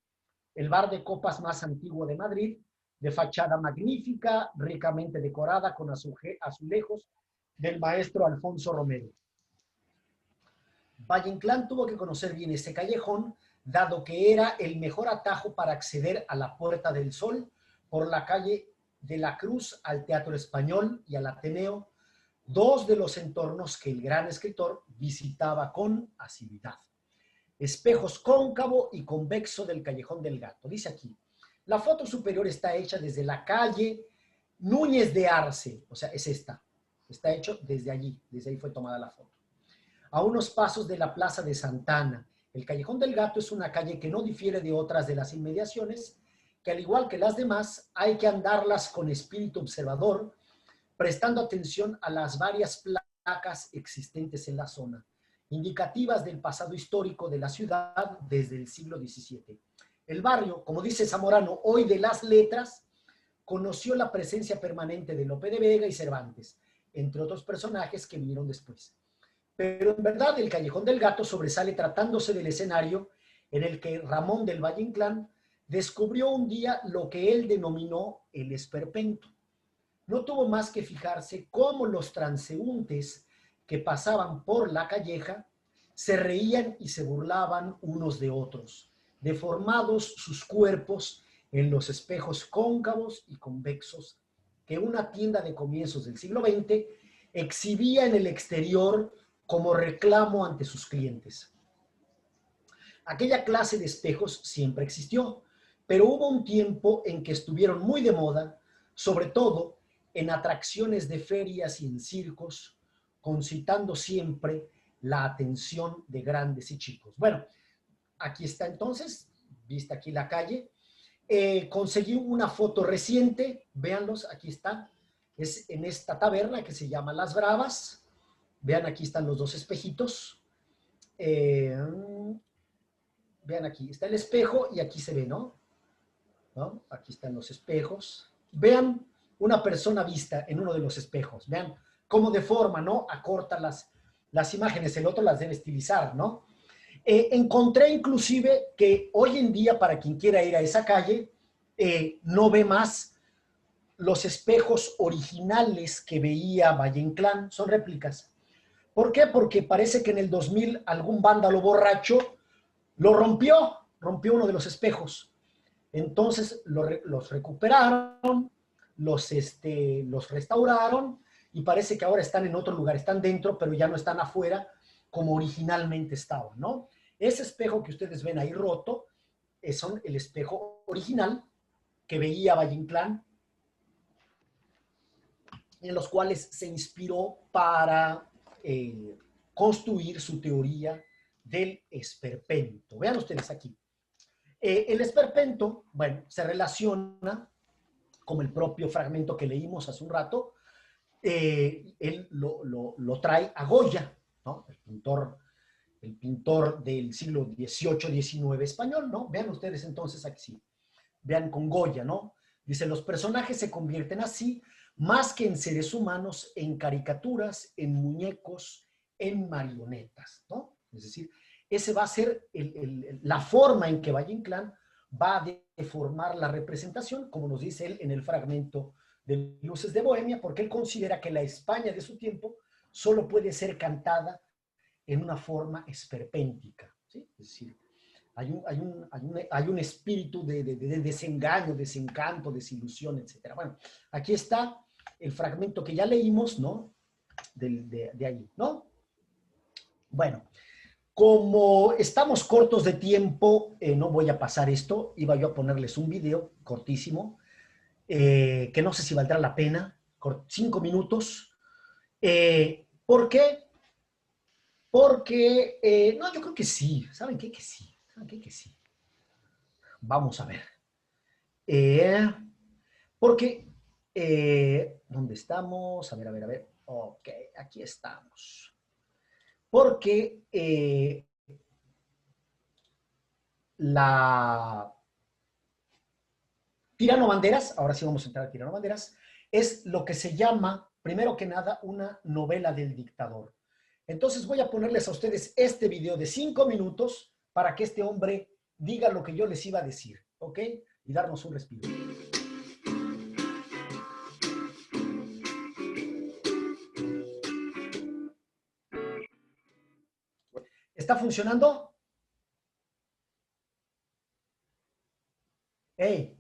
A: el bar de copas más antiguo de Madrid, de fachada magnífica, ricamente decorada con azulejos del maestro Alfonso Romero. Valle Inclán tuvo que conocer bien este callejón, dado que era el mejor atajo para acceder a la Puerta del Sol por la calle de la Cruz al Teatro Español y al Ateneo, dos de los entornos que el gran escritor visitaba con asiduidad. Espejos cóncavo y convexo del Callejón del Gato. Dice aquí, la foto superior está hecha desde la calle Núñez de Arce, o sea, es esta. Está hecho desde allí, desde ahí fue tomada la foto. A unos pasos de la Plaza de Santana. El Callejón del Gato es una calle que no difiere de otras de las inmediaciones, que al igual que las demás, hay que andarlas con espíritu observador, prestando atención a las varias placas existentes en la zona, indicativas del pasado histórico de la ciudad desde el siglo XVII. El barrio, como dice Zamorano, hoy de las letras, conoció la presencia permanente de Lope de Vega y Cervantes, entre otros personajes que vinieron después. Pero en verdad el Callejón del Gato sobresale tratándose del escenario en el que Ramón del Valle Inclán descubrió un día lo que él denominó el esperpento. No tuvo más que fijarse cómo los transeúntes que pasaban por la calleja se reían y se burlaban unos de otros, deformados sus cuerpos en los espejos cóncavos y convexos que una tienda de comienzos del siglo XX exhibía en el exterior como reclamo ante sus clientes. Aquella clase de espejos siempre existió, pero hubo un tiempo en que estuvieron muy de moda, sobre todo en atracciones de ferias y en circos, concitando siempre la atención de grandes y chicos. Bueno, aquí está entonces, vista aquí la calle. Conseguí una foto reciente, véanlos, aquí está, es en esta taberna que se llama Las Bravas. Vean, aquí están los dos espejitos. Vean aquí, está el espejo y aquí se ve, ¿no? Aquí están los espejos. Vean una persona vista en uno de los espejos. Vean cómo deforma, ¿no? Acorta las imágenes, el otro las debe estilizar, ¿no? Encontré inclusive que hoy en día, para quien quiera ir a esa calle, no ve más los espejos originales que veía Valle Inclán, son réplicas. ¿Por qué? Porque parece que en el 2000 algún vándalo borracho lo rompió uno de los espejos. Entonces los recuperaron, los restauraron y parece que ahora están en otro lugar, están dentro, pero ya no están afuera como originalmente estaban, ¿no? Ese espejo que ustedes ven ahí roto son el espejo original que veía Valle Inclán, en los cuales se inspiró para construir su teoría del esperpento. Vean ustedes aquí. El esperpento, bueno, se relaciona, como el propio fragmento que leímos hace un rato, él lo trae a Goya, ¿no? El pintor del siglo XVIII-XIX español, ¿no? Vean ustedes entonces aquí, vean con Goya, ¿no? Dice, los personajes se convierten así, más que en seres humanos, en caricaturas, en muñecos, en marionetas, ¿no? Es decir, ese va a ser la forma en que Valle Inclán va a deformar la representación, como nos dice él en el fragmento de Luces de Bohemia, porque él considera que la España de su tiempo solo puede ser cantada en una forma esperpéntica, ¿sí? Es decir, hay un espíritu de desengaño, desencanto, desilusión, etc. Bueno, aquí está el fragmento que ya leímos, ¿no? De ahí, ¿no? Bueno, como estamos cortos de tiempo, no voy a pasar esto, iba yo a ponerles un video cortísimo, que no sé si valdrá la pena, 5 minutos. ¿Por qué? Porque, no, yo creo que sí, ¿saben qué? Que sí, ¿saben qué? Que sí. Vamos a ver. Porque, ¿dónde estamos? A ver, a ver. Ok, aquí estamos. Porque la Tirano Banderas, ahora sí vamos a entrar a Tirano Banderas, es lo que se llama, primero que nada, una novela del dictador. Entonces voy a ponerles a ustedes este video de 5 minutos para que este hombre diga lo que yo les iba a decir, ¿ok? Y darnos un respiro. ¿Está funcionando? ¡Ey!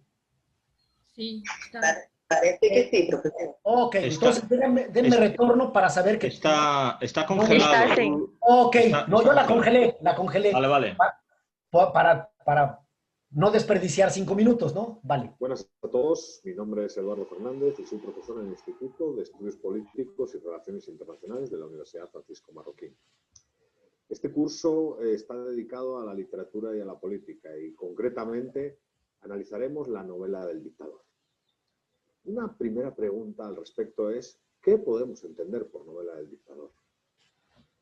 C: Sí, está.
D: Parece que sí, profesor.
A: Ok, entonces denme retorno para saber que...
B: Está congelado.
C: Está, sí.
A: Ok, no, yo la
B: congelado.
A: congelé.
B: Vale, vale.
A: Para no desperdiciar 5 minutos, ¿no? Vale.
E: Buenas a todos, mi nombre es Eduardo Fernández y soy profesor en el Instituto de Estudios Políticos y Relaciones Internacionales de la Universidad Francisco Marroquín. Este curso está dedicado a la literatura y a la política y concretamente analizaremos la novela del dictador. Una primera pregunta al respecto es, ¿qué podemos entender por novela del dictador?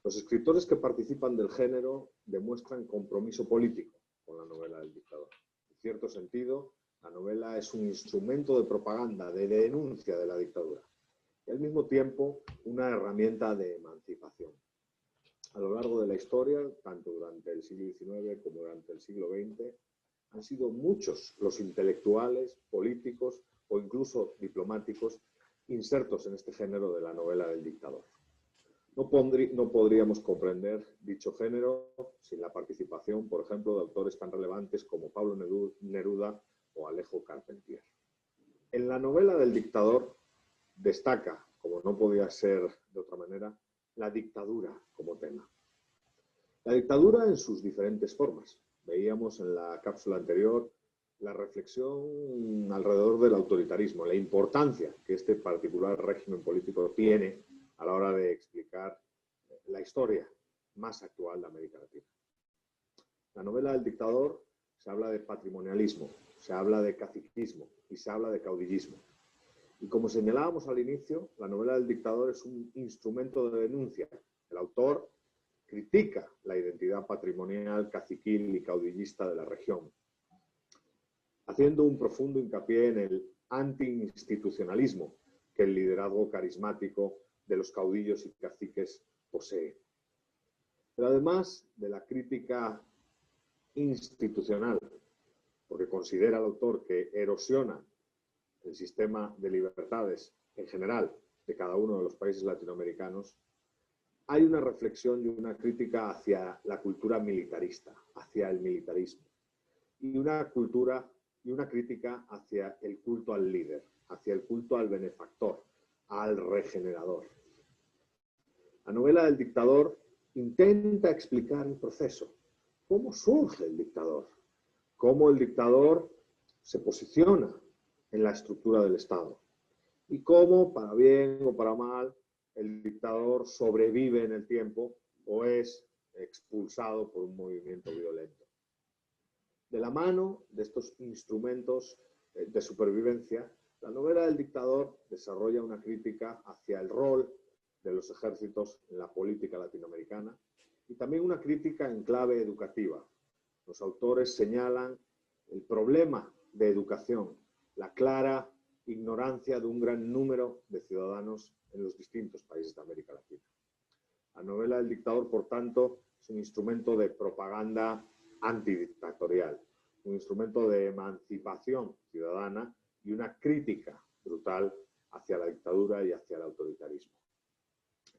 E: Los escritores que participan del género demuestran compromiso político con la novela del dictador. En cierto sentido, la novela es un instrumento de propaganda, de denuncia de la dictadura y al mismo tiempo una herramienta de emancipación. A lo largo de la historia, tanto durante el siglo XIX como durante el siglo XX, han sido muchos los intelectuales, políticos o incluso diplomáticos insertos en este género de la novela del dictador. No podríamos comprender dicho género sin la participación, por ejemplo, de autores tan relevantes como Pablo Neruda o Alejo Carpentier. En la novela del dictador destaca, como no podía ser de otra manera, la dictadura como tema. La dictadura en sus diferentes formas. Veíamos en la cápsula anterior la reflexión alrededor del autoritarismo, la importancia que este particular régimen político tiene a la hora de explicar la historia más actual de América Latina. En la novela del dictador se habla de patrimonialismo, se habla de caciquismo y se habla de caudillismo. Y como señalábamos al inicio, la novela del dictador es un instrumento de denuncia. El autor critica la identidad patrimonial, caciquil y caudillista de la región, haciendo un profundo hincapié en el anti-institucionalismo que el liderazgo carismático de los caudillos y caciques posee. Pero además de la crítica institucional, porque considera el autor que erosiona el sistema de libertades en general de cada uno de los países latinoamericanos, hay una reflexión y una crítica hacia la cultura militarista, hacia el militarismo, y una cultura y una crítica hacia el culto al líder, hacia el culto al benefactor, al regenerador. La novela del dictador intenta explicar el proceso. ¿Cómo surge el dictador? ¿Cómo el dictador se posiciona en la estructura del Estado? Y cómo, para bien o para mal, el dictador sobrevive en el tiempo o es expulsado por un movimiento violento. De la mano de estos instrumentos de supervivencia, la novela del dictador desarrolla una crítica hacia el rol de los ejércitos en la política latinoamericana y también una crítica en clave educativa. Los autores señalan el problema de educación, la clara ignorancia de un gran número de ciudadanos en los distintos países de América Latina. La novela del dictador, por tanto, es un instrumento de propaganda antidictatorial, un instrumento de emancipación ciudadana y una crítica brutal hacia la dictadura y hacia el autoritarismo.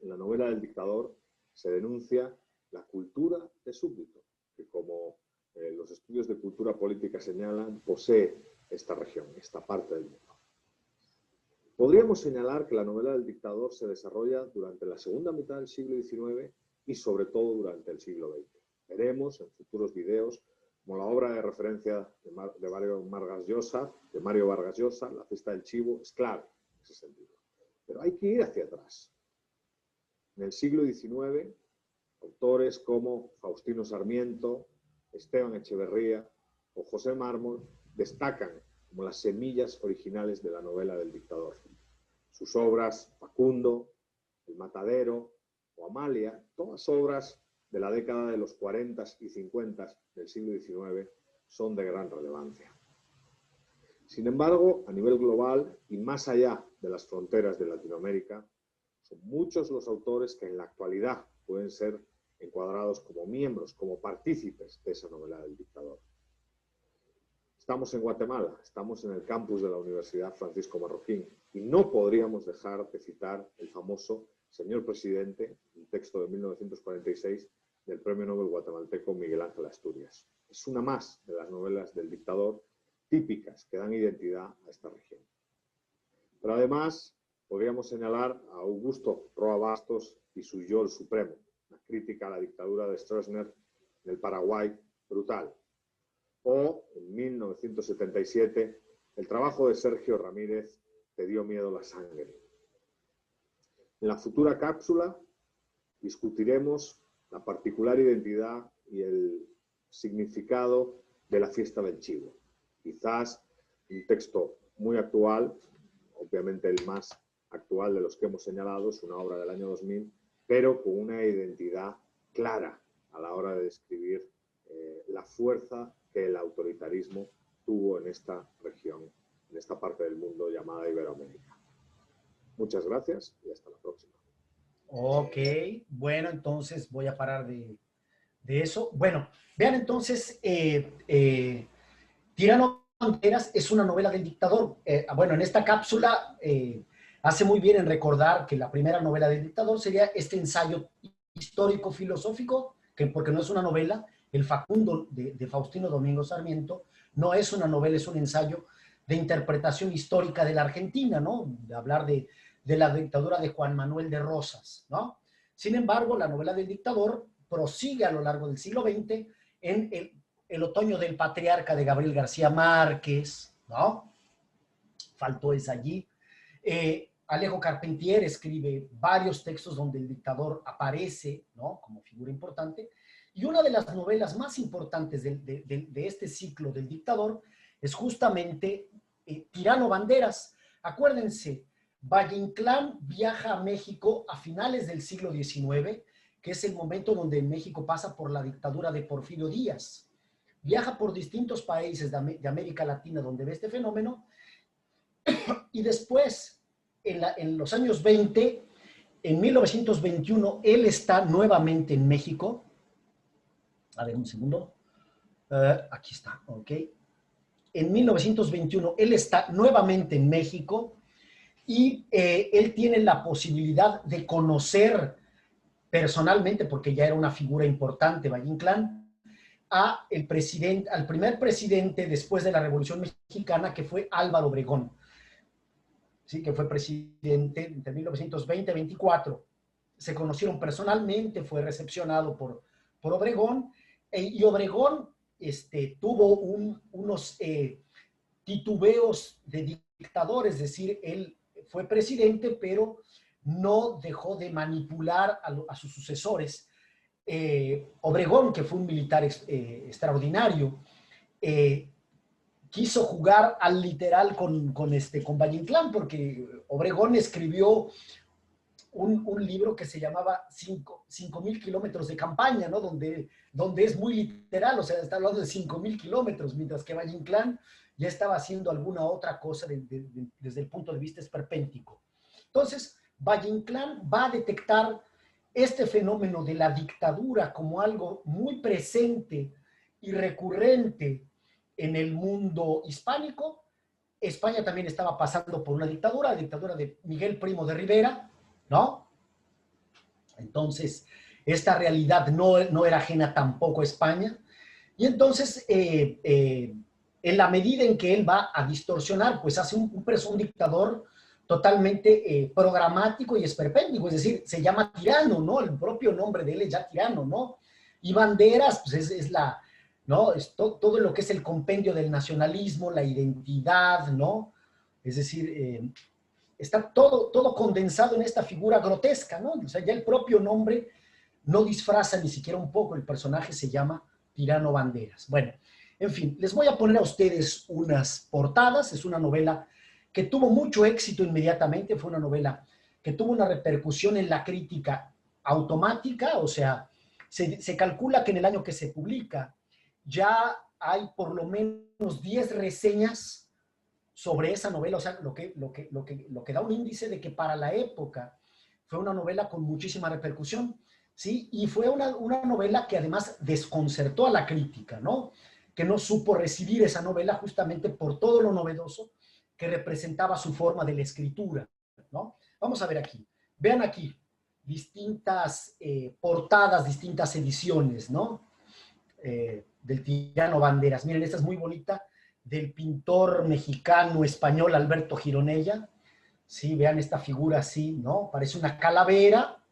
E: En la novela del dictador se denuncia la cultura de súbdito, que como los estudios de cultura política señalan, posee esta región, esta parte del mundo. Podríamos señalar que la novela del dictador se desarrolla durante la segunda mitad del siglo XIX y sobre todo durante el siglo XX. Veremos en futuros videos como la obra de referencia de Mario Vargas Llosa, La fiesta del chivo, es clave en ese sentido. Pero hay que ir hacia atrás. En el siglo XIX, autores como Faustino Sarmiento, Esteban Echeverría o José Mármol destacan como las semillas originales de la novela del dictador. Sus obras, Facundo, El Matadero o Amalia, todas obras de la década de los 40 y 50 del siglo XIX, son de gran relevancia. Sin embargo, a nivel global y más allá de las fronteras de Latinoamérica, son muchos los autores que en la actualidad pueden ser encuadrados como miembros, como partícipes de esa novela del dictador. Estamos en Guatemala, estamos en el campus de la Universidad Francisco Marroquín y no podríamos dejar de citar el famoso Señor Presidente, un texto de 1946 del Premio Nobel guatemalteco Miguel Ángel Asturias. Es una más de las novelas del dictador típicas que dan identidad a esta región. Pero además podríamos señalar a Augusto Roa Bastos y su Yo el Supremo, una crítica a la dictadura de Stroessner en el Paraguay brutal. O, en 1977, el trabajo de Sergio Ramírez, Te dio miedo la sangre. En la futura cápsula discutiremos la particular identidad y el significado de la fiesta del chivo. Quizás un texto muy actual, obviamente el más actual de los que hemos señalado, es una obra del año 2000, pero con una identidad clara a la hora de describir la fuerza que el autoritarismo tuvo en esta región, en esta parte del mundo llamada Iberoamérica. Muchas gracias y hasta la próxima.
A: Ok, bueno, entonces voy a parar de eso. Bueno, vean entonces, Tirano Banderas es una novela del dictador. Bueno, en esta cápsula hace muy bien en recordar que la primera novela del dictador sería este ensayo histórico-filosófico, que porque no es una novela, el Facundo de Faustino Domingo Sarmiento no es una novela, es un ensayo de interpretación histórica de la Argentina, ¿no? De hablar de la dictadura de Juan Manuel de Rosas, ¿no? Sin embargo, la novela del dictador prosigue a lo largo del siglo XX en el otoño del patriarca de Gabriel García Márquez, ¿no? Faltó esa allí. Alejo Carpentier escribe varios textos donde el dictador aparece, ¿no? Como figura importante. Y una de las novelas más importantes de este ciclo del dictador es justamente Tirano Banderas. Acuérdense, Valle Inclán viaja a México a finales del siglo XIX, que es el momento donde México pasa por la dictadura de Porfirio Díaz. Viaja por distintos países de América Latina donde ve este fenómeno y después, en los años 20, en 1921, él está nuevamente en México. A ver, un segundo. Aquí está, ok. En 1921, él está nuevamente en México y él tiene la posibilidad de conocer personalmente, porque ya era una figura importante, Valle Inclán, al primer presidente después de la Revolución Mexicana, que fue Álvaro Obregón, ¿sí? Que fue presidente entre 1920 y 24. Se conocieron personalmente, fue recepcionado por Obregón, y Obregón tuvo unos titubeos de dictador, es decir, él fue presidente, pero no dejó de manipular a sus sucesores. Obregón, que fue un militar extraordinario, quiso jugar al literal con Valle Inclán, porque Obregón escribió un libro que se llamaba 5,000 kilómetros de campaña, ¿no? Donde es muy literal, o sea, está hablando de 5,000 kilómetros, mientras que Valle Inclán ya estaba haciendo alguna otra cosa desde el punto de vista esperpéntico. Entonces, Valle Inclán va a detectar este fenómeno de la dictadura como algo muy presente y recurrente en el mundo hispánico. España también estaba pasando por una dictadura, la dictadura de Miguel Primo de Rivera, ¿no? Entonces, esta realidad no era ajena tampoco a España. Y entonces, en la medida en que él va a distorsionar, pues hace un dictador totalmente programático y esperpéntico, es decir, se llama tirano, ¿no? El propio nombre de él es ya tirano, ¿no? Y Banderas, pues ¿no? Es todo lo que es el compendio del nacionalismo, la identidad, ¿no? Es decir, está todo condensado en esta figura grotesca, ¿no? O sea, ya el propio nombre no disfraza ni siquiera un poco, el personaje se llama Tirano Banderas. Bueno, en fin, les voy a poner a ustedes unas portadas, es una novela que tuvo mucho éxito inmediatamente, fue una novela que tuvo una repercusión en la crítica automática, o sea, se calcula que en el año que se publica ya hay por lo menos 10 reseñas sobre esa novela, o sea, lo que da un índice de que para la época fue una novela con muchísima repercusión, ¿sí? Y fue una novela que además desconcertó a la crítica, ¿no? Que no supo recibir esa novela justamente por todo lo novedoso que representaba su forma de la escritura, ¿no? Vamos a ver aquí. Vean aquí, distintas portadas, distintas ediciones, ¿no? Del Tirano Banderas. Miren, esta es muy bonita, del pintor mexicano-español Alberto Gironella. Sí, vean esta figura así, ¿no? Parece una calavera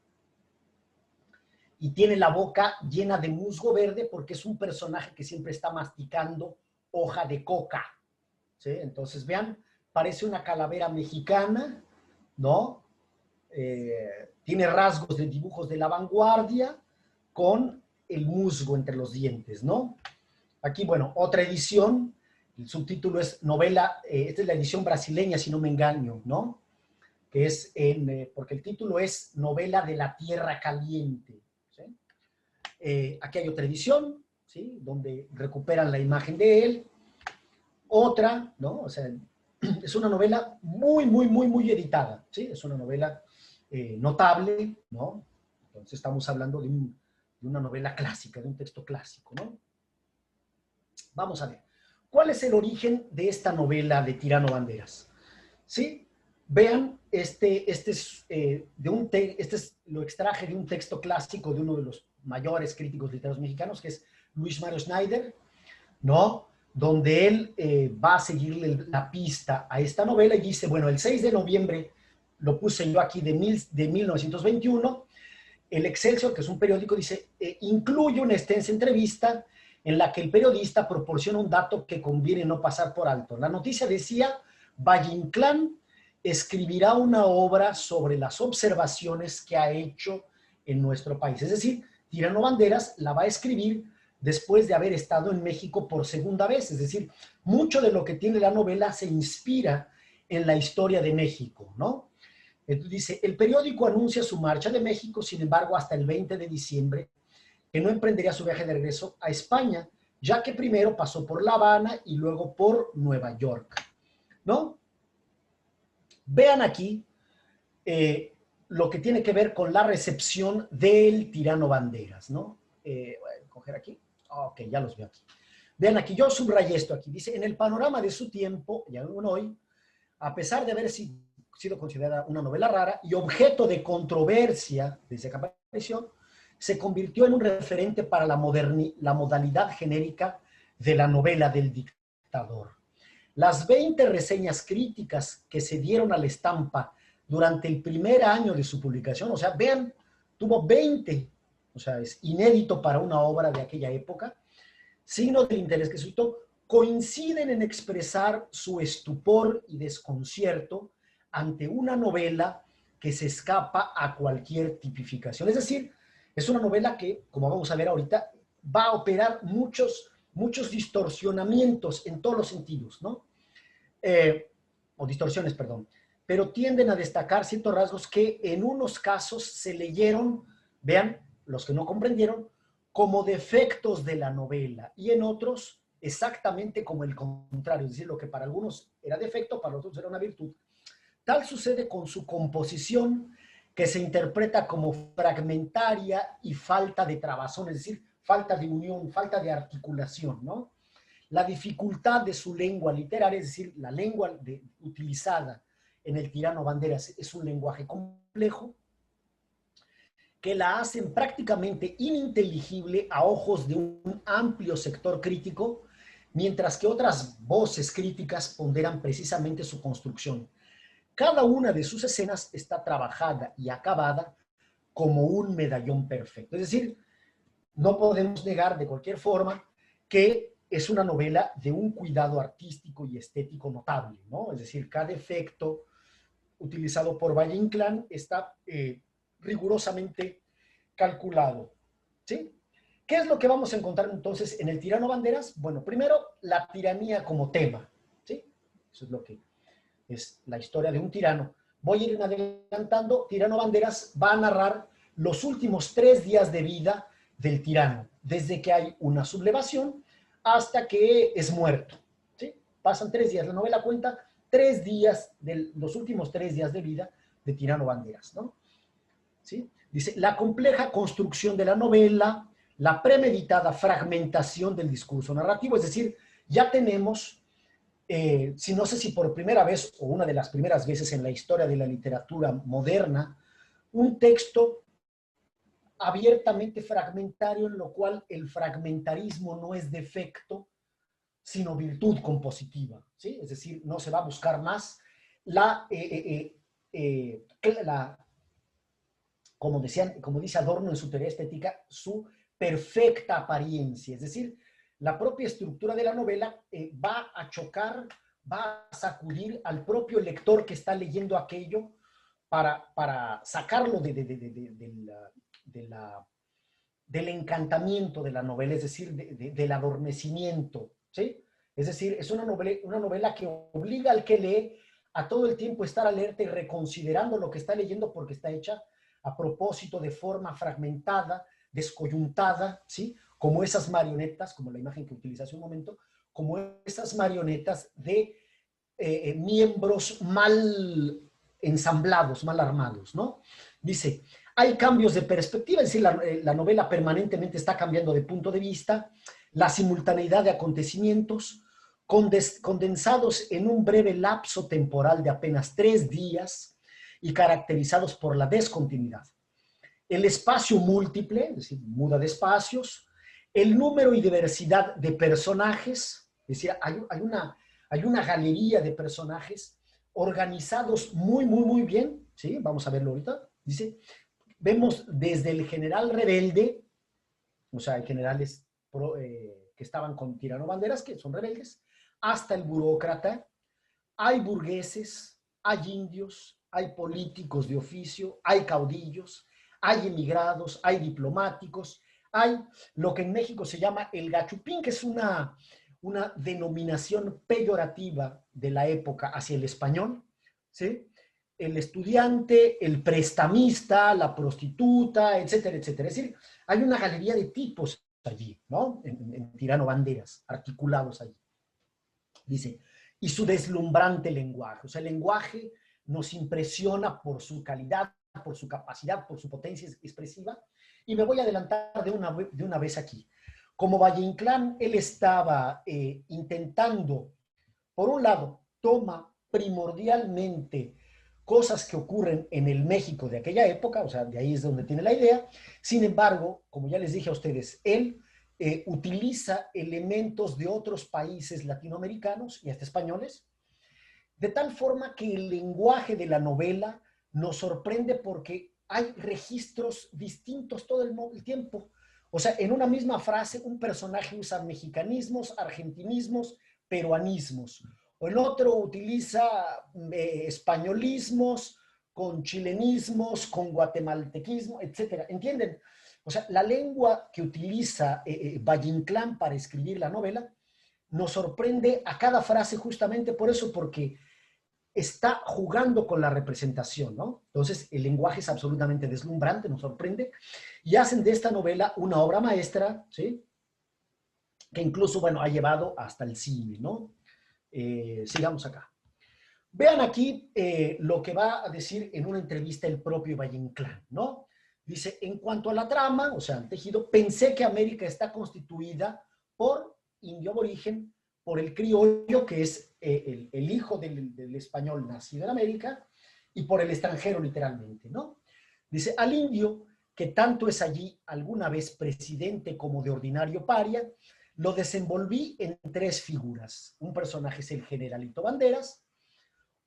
A: y tiene la boca llena de musgo verde porque es un personaje que siempre está masticando hoja de coca, ¿sí? Entonces, vean, parece una calavera mexicana, ¿no? Tiene rasgos de dibujos de la vanguardia con el musgo entre los dientes, ¿no? Aquí, bueno, otra edición, el subtítulo es novela, esta es la edición brasileña, si no me engaño, ¿no? Que es porque el título es Novela de la Tierra Caliente, ¿sí? Aquí hay otra edición, ¿sí? Donde recuperan la imagen de él. Otra, ¿no? O sea, es una novela muy, muy, muy, muy editada, ¿sí? Es una novela notable, ¿no? Entonces estamos hablando de una novela clásica, de un texto clásico, ¿no? Vamos a ver. ¿Cuál es el origen de esta novela de Tirano Banderas? ¿Sí? Vean, este lo extraje de un texto clásico de uno de los mayores críticos literarios mexicanos, que es Luis Mario Schneider, ¿no? Donde él va a seguirle la pista a esta novela y dice, bueno, el 6 de noviembre, lo puse yo aquí de 1921, el Excelsior, que es un periódico, dice, incluye una extensa entrevista en la que el periodista proporciona un dato que conviene no pasar por alto. La noticia decía, Valle Inclán escribirá una obra sobre las observaciones que ha hecho en nuestro país. Es decir, Tirano Banderas la va a escribir después de haber estado en México por segunda vez. Es decir, mucho de lo que tiene la novela se inspira en la historia de México, ¿no? Entonces dice, el periódico anuncia su marcha de México, sin embargo, hasta el 20 de diciembre, que no emprendería su viaje de regreso a España, ya que primero pasó por La Habana y luego por Nueva York, ¿no? Vean aquí lo que tiene que ver con la recepción del Tirano Banderas, ¿no? Voy a coger aquí. Ok, ya los veo aquí. Vean aquí, yo subrayé esto aquí. Dice, en el panorama de su tiempo, y aún hoy, a pesar de haber sido considerada una novela rara y objeto de controversia desde que apareció, se convirtió en un referente para la modalidad genérica de la novela del dictador. Las 20 reseñas críticas que se dieron a la estampa durante el primer año de su publicación, o sea, vean, tuvo 20, o sea, es inédito para una obra de aquella época, signo del interés que suscitó, coinciden en expresar su estupor y desconcierto ante una novela que se escapa a cualquier tipificación. Es decir, es una novela que, como vamos a ver ahorita, va a operar muchos distorsionamientos en todos los sentidos, ¿no? O distorsiones, perdón. Pero tienden a destacar ciertos rasgos que en unos casos se leyeron, vean, los que no comprendieron, como defectos de la novela, y en otros exactamente como el contrario, es decir, lo que para algunos era defecto, para otros era una virtud. Tal sucede con su composición, que se interpreta como fragmentaria y falta de trabazón, es decir, falta de unión, falta de articulación, ¿no? La dificultad de su lengua literaria, es decir, la lengua utilizada en El tirano Banderas es un lenguaje complejo, que la hacen prácticamente ininteligible a ojos de un amplio sector crítico, mientras que otras voces críticas ponderan precisamente su construcción. Cada una de sus escenas está trabajada y acabada como un medallón perfecto. Es decir, no podemos negar de cualquier forma que es una novela de un cuidado artístico y estético notable, ¿no? Es decir, cada efecto utilizado por Valle Inclán está rigurosamente calculado, ¿sí? ¿Qué es lo que vamos a encontrar entonces en El tirano Banderas? Bueno, primero, la tiranía como tema, ¿sí? Eso es lo que es la historia de un tirano. Voy a ir adelantando. Tirano Banderas va a narrar los últimos 3 días de vida del tirano, desde que hay una sublevación hasta que es muerto, ¿sí? Pasan 3 días. La novela cuenta 3 días, los últimos 3 días de vida de Tirano Banderas, ¿no? ¿Sí? Dice, la compleja construcción de la novela, la premeditada fragmentación del discurso narrativo, es decir, ya tenemos, si no sé si por primera vez o una de las primeras veces en la historia de la literatura moderna, un texto abiertamente fragmentario, en lo cual el fragmentarismo no es defecto, sino virtud compositiva, ¿sí? Es decir, no se va a buscar más como dice Adorno en su teoría estética, su perfecta apariencia. Es decir, la propia estructura de la novela va a chocar, va a sacudir al propio lector que está leyendo aquello para sacarlo del encantamiento de la novela, es decir, del adormecimiento, ¿sí? Es decir, es una novela que obliga al que lee a todo el tiempo estar alerta y reconsiderando lo que está leyendo, porque está hecha a propósito, de forma fragmentada, descoyuntada, ¿sí? Como esas marionetas, como la imagen que utilicé hace un momento, como esas marionetas de miembros mal ensamblados, mal armados, ¿no? Dice, hay cambios de perspectiva, es decir, la novela permanentemente está cambiando de punto de vista, la simultaneidad de acontecimientos condensados en un breve lapso temporal de apenas 3 días, y caracterizados por la descontinuidad. El espacio múltiple, es decir, muda de espacios, el número y diversidad de personajes, es decir, hay una galería de personajes organizados muy bien, ¿sí? Vamos a verlo ahorita. Dice, vemos desde el general rebelde, o sea, hay generales que estaban con Tirano Banderas, que son rebeldes, hasta el burócrata, hay burgueses, hay indios, hay políticos de oficio, hay caudillos, hay emigrados, hay diplomáticos, hay lo que en México se llama el gachupín, que es una denominación peyorativa de la época hacia el español, ¿sí? El estudiante, el prestamista, la prostituta, etcétera, etcétera. Es decir, hay una galería de tipos allí, ¿no? En Tirano Banderas, articulados allí. Dice, y su deslumbrante lenguaje. O sea, el lenguaje nos impresiona por su calidad, por su capacidad, por su potencia expresiva. Y me voy a adelantar de una vez aquí. Como Valle Inclán, él estaba intentando, por un lado, toma primordialmente cosas que ocurren en el México de aquella época, o sea, de ahí es donde tiene la idea. Sin embargo, como ya les dije a ustedes, él utiliza elementos de otros países latinoamericanos y hasta españoles, de tal forma que el lenguaje de la novela nos sorprende porque hay registros distintos todo el tiempo. O sea, en una misma frase, un personaje usa mexicanismos, argentinismos, peruanismos. O el otro utiliza españolismos con chilenismos, con guatemaltequismo, etc. ¿Entienden? O sea, la lengua que utiliza Valle Inclán para escribir la novela nos sorprende a cada frase justamente por eso, porque está jugando con la representación, ¿no? Entonces, el lenguaje es absolutamente deslumbrante, nos sorprende, y hacen de esta novela una obra maestra, ¿sí? Que incluso, bueno, ha llevado hasta el cine, ¿no? Sigamos acá. Vean aquí lo que va a decir en una entrevista el propio Valle Inclán, ¿no? Dice, en cuanto a la trama, o sea, el tejido, pensé que América está constituida por indio aborigen, por el criollo, que es el hijo del español nacido en América, y por el extranjero, literalmente, ¿no? Dice, al indio, que tanto es allí alguna vez presidente como de ordinario paria, lo desenvolví en tres figuras. Un personaje es el generalito Banderas,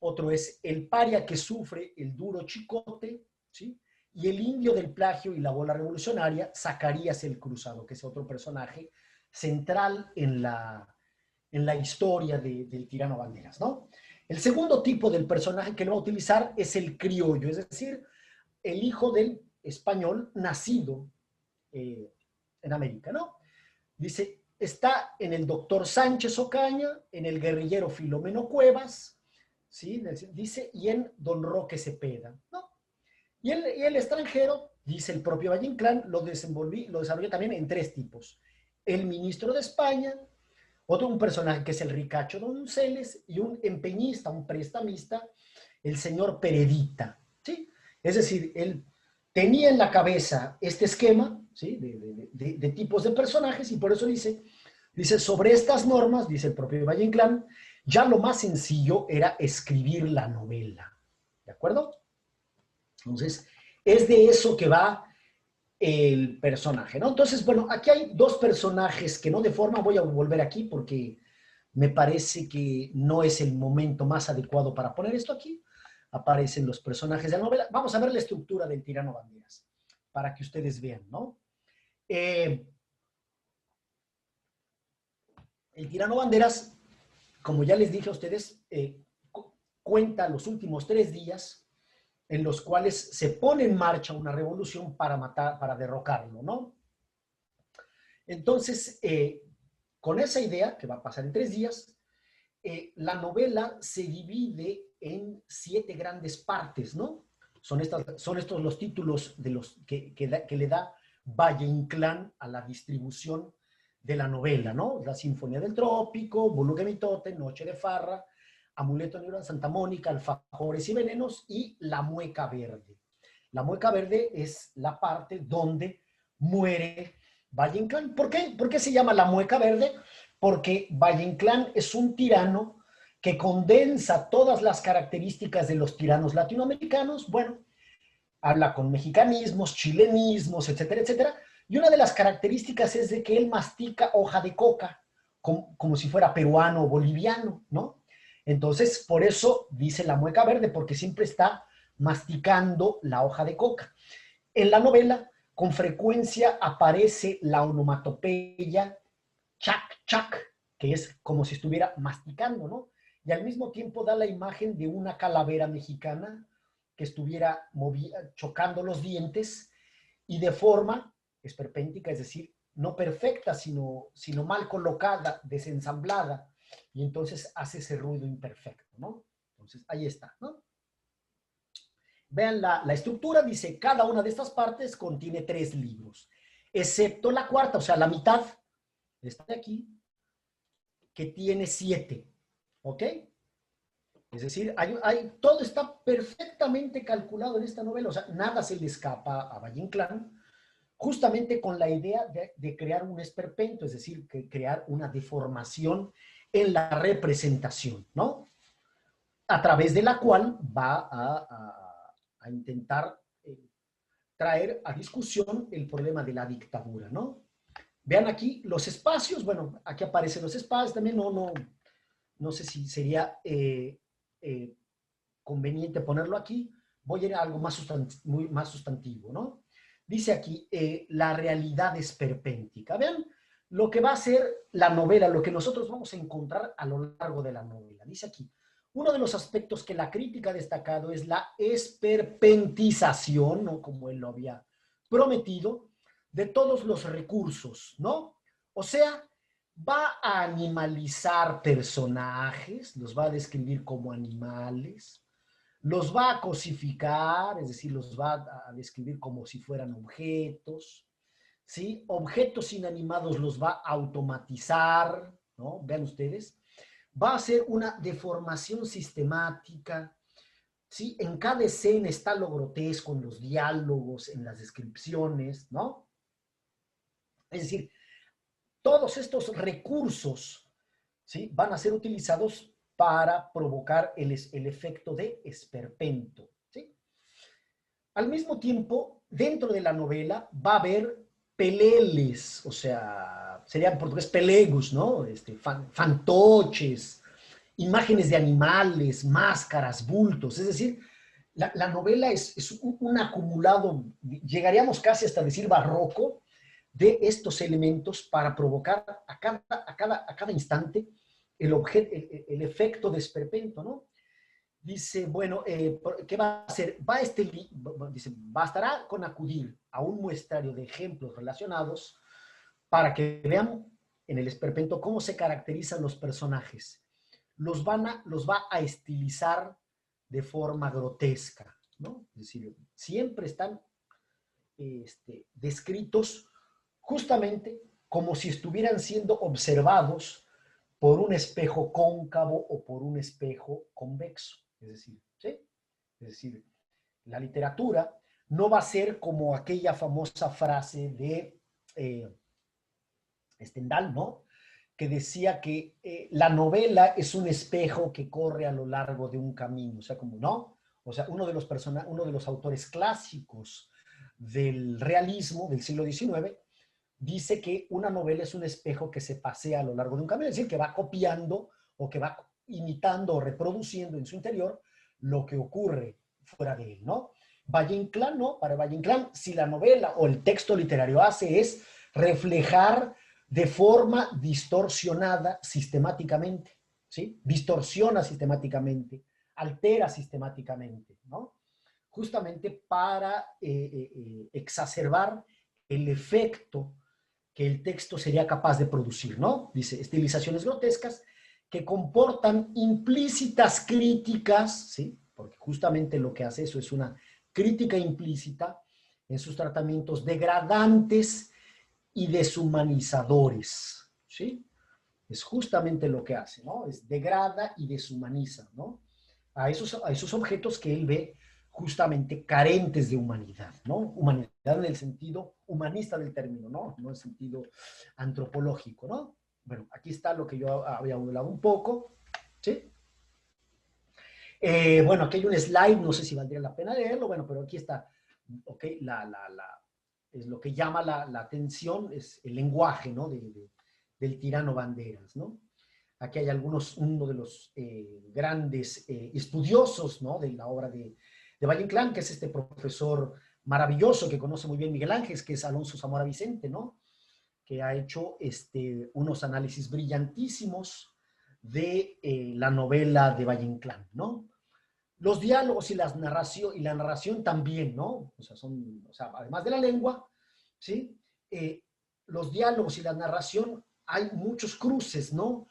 A: otro es el paria que sufre el duro chicote, ¿sí? Y el indio del plagio y la bola revolucionaria, Zacarías el Cruzado, que es otro personaje central en la historia del tirano Banderas, ¿no? El segundo tipo del personaje que lo va a utilizar es el criollo, es decir, el hijo del español nacido en América, ¿no? Dice, está en el doctor Sánchez Ocaña, en el guerrillero Filomeno Cuevas, ¿sí? Dice, y en don Roque Cepeda, ¿no? Y el extranjero, dice el propio Valle Inclán, lo desarrolló también en tres tipos. El ministro de España, otro un personaje que es el ricacho Donceles, y un empeñista, un prestamista, el señor Peredita, ¿sí? Es decir, él tenía en la cabeza este esquema, ¿sí? de tipos de personajes, y por eso dice, sobre estas normas, dice el propio Valle Inclán, ya lo más sencillo era escribir la novela, ¿de acuerdo? Entonces, es de eso que va el personaje, ¿no? Entonces, bueno, aquí hay dos personajes que no de forma, voy a volver aquí porque me parece que no es el momento más adecuado para poner esto aquí. Aparecen los personajes de la novela. Vamos a ver la estructura del tirano Banderas para que ustedes vean, ¿no? El tirano Banderas, como ya les dije a ustedes, cuenta los últimos 3 días en los cuales se pone en marcha una revolución para matar, para derrocarlo, ¿no? Entonces, con esa idea, que va a pasar en 3 días, la novela se divide en 7 grandes partes, ¿no? Son estos los títulos de los que le da Valle Inclán a la distribución de la novela, ¿no? La Sinfonía del Trópico, Buluga Mitote, Noche de Farra, Amuleto Negro de Santa Mónica, Alfajores y Venenos, y La Mueca Verde. La Mueca Verde es la parte donde muere Valle Inclán. ¿Por qué? ¿Por qué se llama La Mueca Verde? Porque Valle Inclán es un tirano que condensa todas las características de los tiranos latinoamericanos. Bueno, habla con mexicanismos, chilenismos, etcétera, etcétera. Y una de las características es de que él mastica hoja de coca, como si fuera peruano o boliviano, ¿no? Entonces, por eso dice La Mueca Verde, porque siempre está masticando la hoja de coca. En la novela, con frecuencia aparece la onomatopeya chac, chac, que es como si estuviera masticando, ¿no? Y al mismo tiempo da la imagen de una calavera mexicana que estuviera chocando los dientes y de forma esperpéntica, es decir, no perfecta, sino mal colocada, desensamblada, y entonces hace ese ruido imperfecto, ¿no? Entonces, ahí está, ¿no? Vean la estructura, dice, cada una de estas partes contiene 3 libros, excepto la cuarta, o sea, la mitad, esta de aquí, que tiene 7, ¿ok? Es decir, todo está perfectamente calculado en esta novela, o sea, nada se le escapa a Valle Inclán, justamente con la idea de crear un esperpento, es decir, crear una deformación en la representación, ¿no? a través de la cual va a intentar traer a discusión el problema de la dictadura, ¿no? Vean aquí los espacios, bueno, aquí aparecen los espacios, también no sé si sería conveniente ponerlo aquí, voy a ir a algo más sustantivo, ¿no? Dice aquí, la realidad esperpéntica. Vean lo que va a ser la novela, lo que nosotros vamos a encontrar a lo largo de la novela. Dice aquí, uno de los aspectos que la crítica ha destacado es la esperpentización, ¿no? Como él lo había prometido, de todos los recursos, ¿no? O sea, va a animalizar personajes, los va a describir como animales, los va a cosificar, es decir, los va a describir como si fueran objetos, ¿sí? Objetos inanimados los va a automatizar, ¿no? Vean ustedes. Va a ser una deformación sistemática, ¿sí? En cada escena está lo grotesco, en los diálogos, en las descripciones, ¿no? Es decir, todos estos recursos, ¿sí? Van a ser utilizados para provocar el efecto de esperpento, ¿sí? Al mismo tiempo, dentro de la novela va a haber peleles, o sea, sería en portugués pelegos, ¿no? Fantoches, imágenes de animales, máscaras, bultos, es decir, la novela es un acumulado, llegaríamos casi hasta decir barroco, de estos elementos para provocar a cada instante el efecto de esperpento, ¿no? Dice, bueno, ¿qué va a hacer? Dice, bastará con acudir a un muestrario de ejemplos relacionados para que vean en el esperpento cómo se caracterizan los personajes. Los va a estilizar de forma grotesca, ¿no? Es decir, siempre están descritos justamente como si estuvieran siendo observados por un espejo cóncavo o por un espejo convexo. Es decir, ¿sí? Es decir, la literatura no va a ser como aquella famosa frase de Stendhal, ¿no? Que decía que la novela es un espejo que corre a lo largo de un camino. O sea, como no. O sea, uno de los autores clásicos del realismo del siglo XIX dice que una novela es un espejo que se pasea a lo largo de un camino, es decir, que va copiando o que va imitando o reproduciendo en su interior lo que ocurre fuera de él, ¿no? Valle Inclán, ¿no? Para Valle Inclán, si la novela o el texto literario hace es reflejar de forma distorsionada sistemáticamente, ¿sí? Distorsiona sistemáticamente, altera sistemáticamente, ¿no? Justamente para exacerbar el efecto que el texto sería capaz de producir, ¿no? Dice, estilizaciones grotescas que comportan implícitas críticas, ¿sí? Porque justamente lo que hace eso es una crítica implícita en sus tratamientos degradantes y deshumanizadores, ¿sí? Es justamente lo que hace, ¿no? Es degrada y deshumaniza, ¿no? A esos objetos que él ve justamente carentes de humanidad, ¿no? Humanidad en el sentido humanista del término, ¿no? No en el sentido antropológico, ¿no? Bueno, aquí está lo que yo había hablado un poco, ¿sí? Bueno, aquí hay un slide, no sé si valdría la pena leerlo, bueno, pero aquí está, ok, es lo que llama la atención, es el lenguaje, ¿no? Del tirano Banderas, ¿no? Aquí hay uno de los grandes estudiosos, ¿no? De la obra de Valle Inclán, que es este profesor maravilloso que conoce muy bien Miguel Ángel, que es Alonso Zamora Vicente, ¿no? Que ha hecho unos análisis brillantísimos de la novela de Valle Inclán, ¿no? Los diálogos y la narración también, ¿no? O sea, además de la lengua, ¿sí? Los diálogos y la narración, hay muchos cruces, ¿no?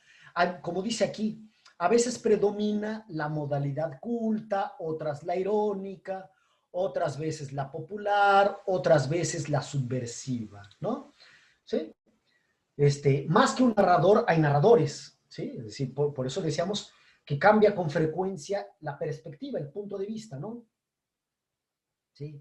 A: Como dice aquí, a veces predomina la modalidad culta, otras la irónica, otras veces la popular, otras veces la subversiva, ¿no? ¿Sí? Más que un narrador, hay narradores, ¿sí? Es decir, por eso decíamos que cambia con frecuencia la perspectiva, el punto de vista, ¿no? ¿Sí?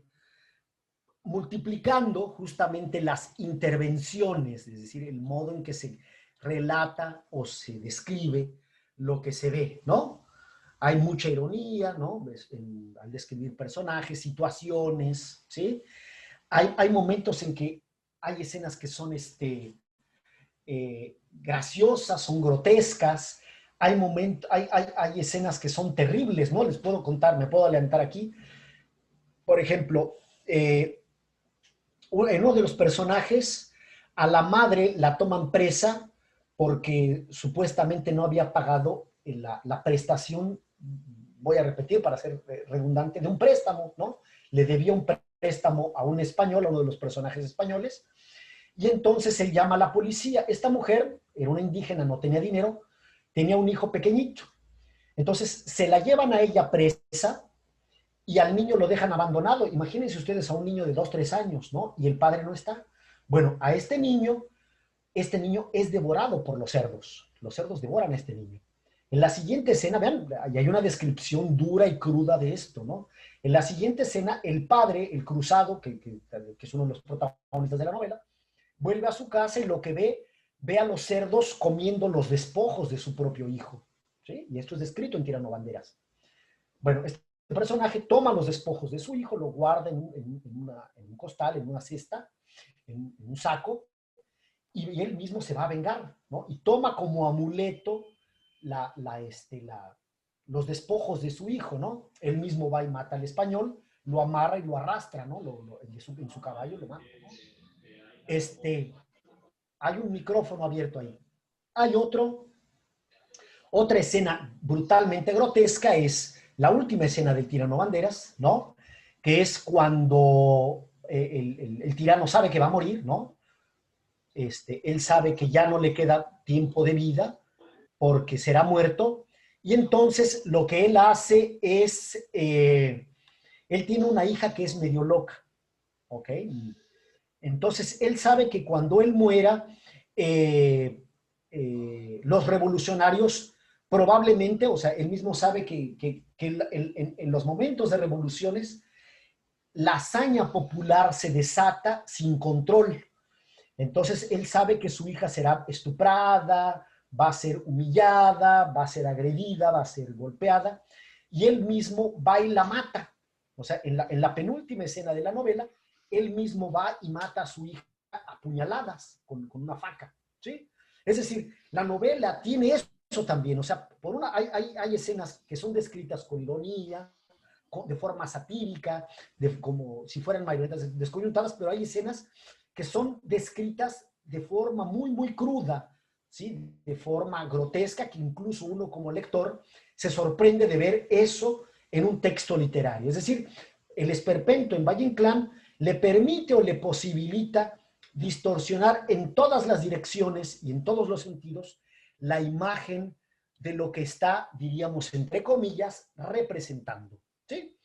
A: Multiplicando justamente las intervenciones, es decir, el modo en que se relata o se describe lo que se ve, ¿no? Hay mucha ironía, ¿no? Al describir personajes, situaciones, ¿sí? Hay momentos en que hay escenas que son graciosas, son grotescas, hay escenas que son terribles, ¿no? Les puedo contar, me puedo adelantar aquí. Por ejemplo, en uno de los personajes, a la madre la toman presa porque supuestamente no había pagado la prestación, voy a repetir para ser redundante, de un préstamo, ¿no? Le debía un préstamo a un español, a uno de los personajes españoles, y entonces él llama a la policía. Esta mujer era una indígena, no tenía dinero, tenía un hijo pequeñito. Entonces se la llevan a ella presa y al niño lo dejan abandonado. Imagínense ustedes a un niño de 2, 3 años, ¿no? Y el padre no está. Bueno, a este niño es devorado por los cerdos. Los cerdos devoran a este niño. En la siguiente escena, vean, hay una descripción dura y cruda de esto, ¿no? En la siguiente escena, el padre, el cruzado, que es uno de los protagonistas de la novela, vuelve a su casa y lo que ve a los cerdos comiendo los despojos de su propio hijo, ¿sí? Y esto es descrito en Tirano Banderas. Bueno, este personaje toma los despojos de su hijo, lo guarda en un costal, en una cesta, en un saco, y él mismo se va a vengar, ¿no? Y toma como amuleto los despojos de su hijo, ¿no? Él mismo va y mata al español, lo amarra y lo arrastra, ¿no? En su caballo lo mata, ¿no? Hay un micrófono abierto ahí. Hay otra escena brutalmente grotesca, es la última escena del Tirano Banderas, ¿no? Que es cuando el tirano sabe que va a morir, ¿no? Él sabe que ya no le queda tiempo de vida porque será muerto, y entonces lo que él hace es, él tiene una hija que es medio loca, ¿ok? Entonces él sabe que cuando él muera, los revolucionarios probablemente, o sea, él mismo sabe que en los momentos de revoluciones, la hazaña popular se desata sin control. Entonces, él sabe que su hija será estuprada, va a ser humillada, va a ser agredida, va a ser golpeada, y él mismo va y la mata. O sea, en la penúltima escena de la novela, él mismo va y mata a su hija a puñaladas con una faca, ¿sí? Es decir, la novela tiene eso también. O sea, hay escenas que son descritas con ironía, de forma satírica, como si fueran marionetas descoyuntadas, pero hay escenas que son descritas de forma muy, muy cruda, ¿sí? De forma grotesca, que incluso uno como lector se sorprende de ver eso en un texto literario. Es decir, el esperpento en Valle Inclán le permite o le posibilita distorsionar en todas las direcciones y en todos los sentidos la imagen de lo que está, diríamos, entre comillas, representando, ¿sí?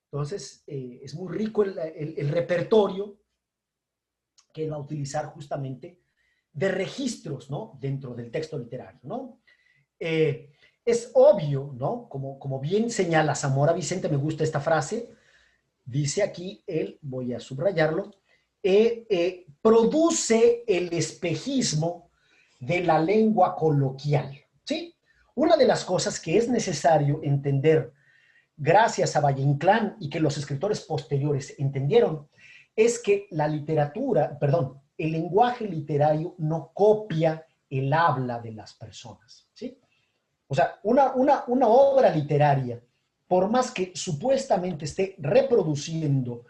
A: Entonces, es muy rico el repertorio que él va a utilizar justamente de registros, ¿no? Dentro del texto literario, ¿no? Es obvio, ¿no? Como bien señala Zamora Vicente, me gusta esta frase, dice aquí él, voy a subrayarlo, produce el espejismo de la lengua coloquial, ¿sí? Una de las cosas que es necesario entender gracias a Valle Inclán y que los escritores posteriores entendieron, es que la literatura, perdón, el lenguaje literario no copia el habla de las personas, ¿sí? O sea, una obra literaria, por más que supuestamente esté reproduciendo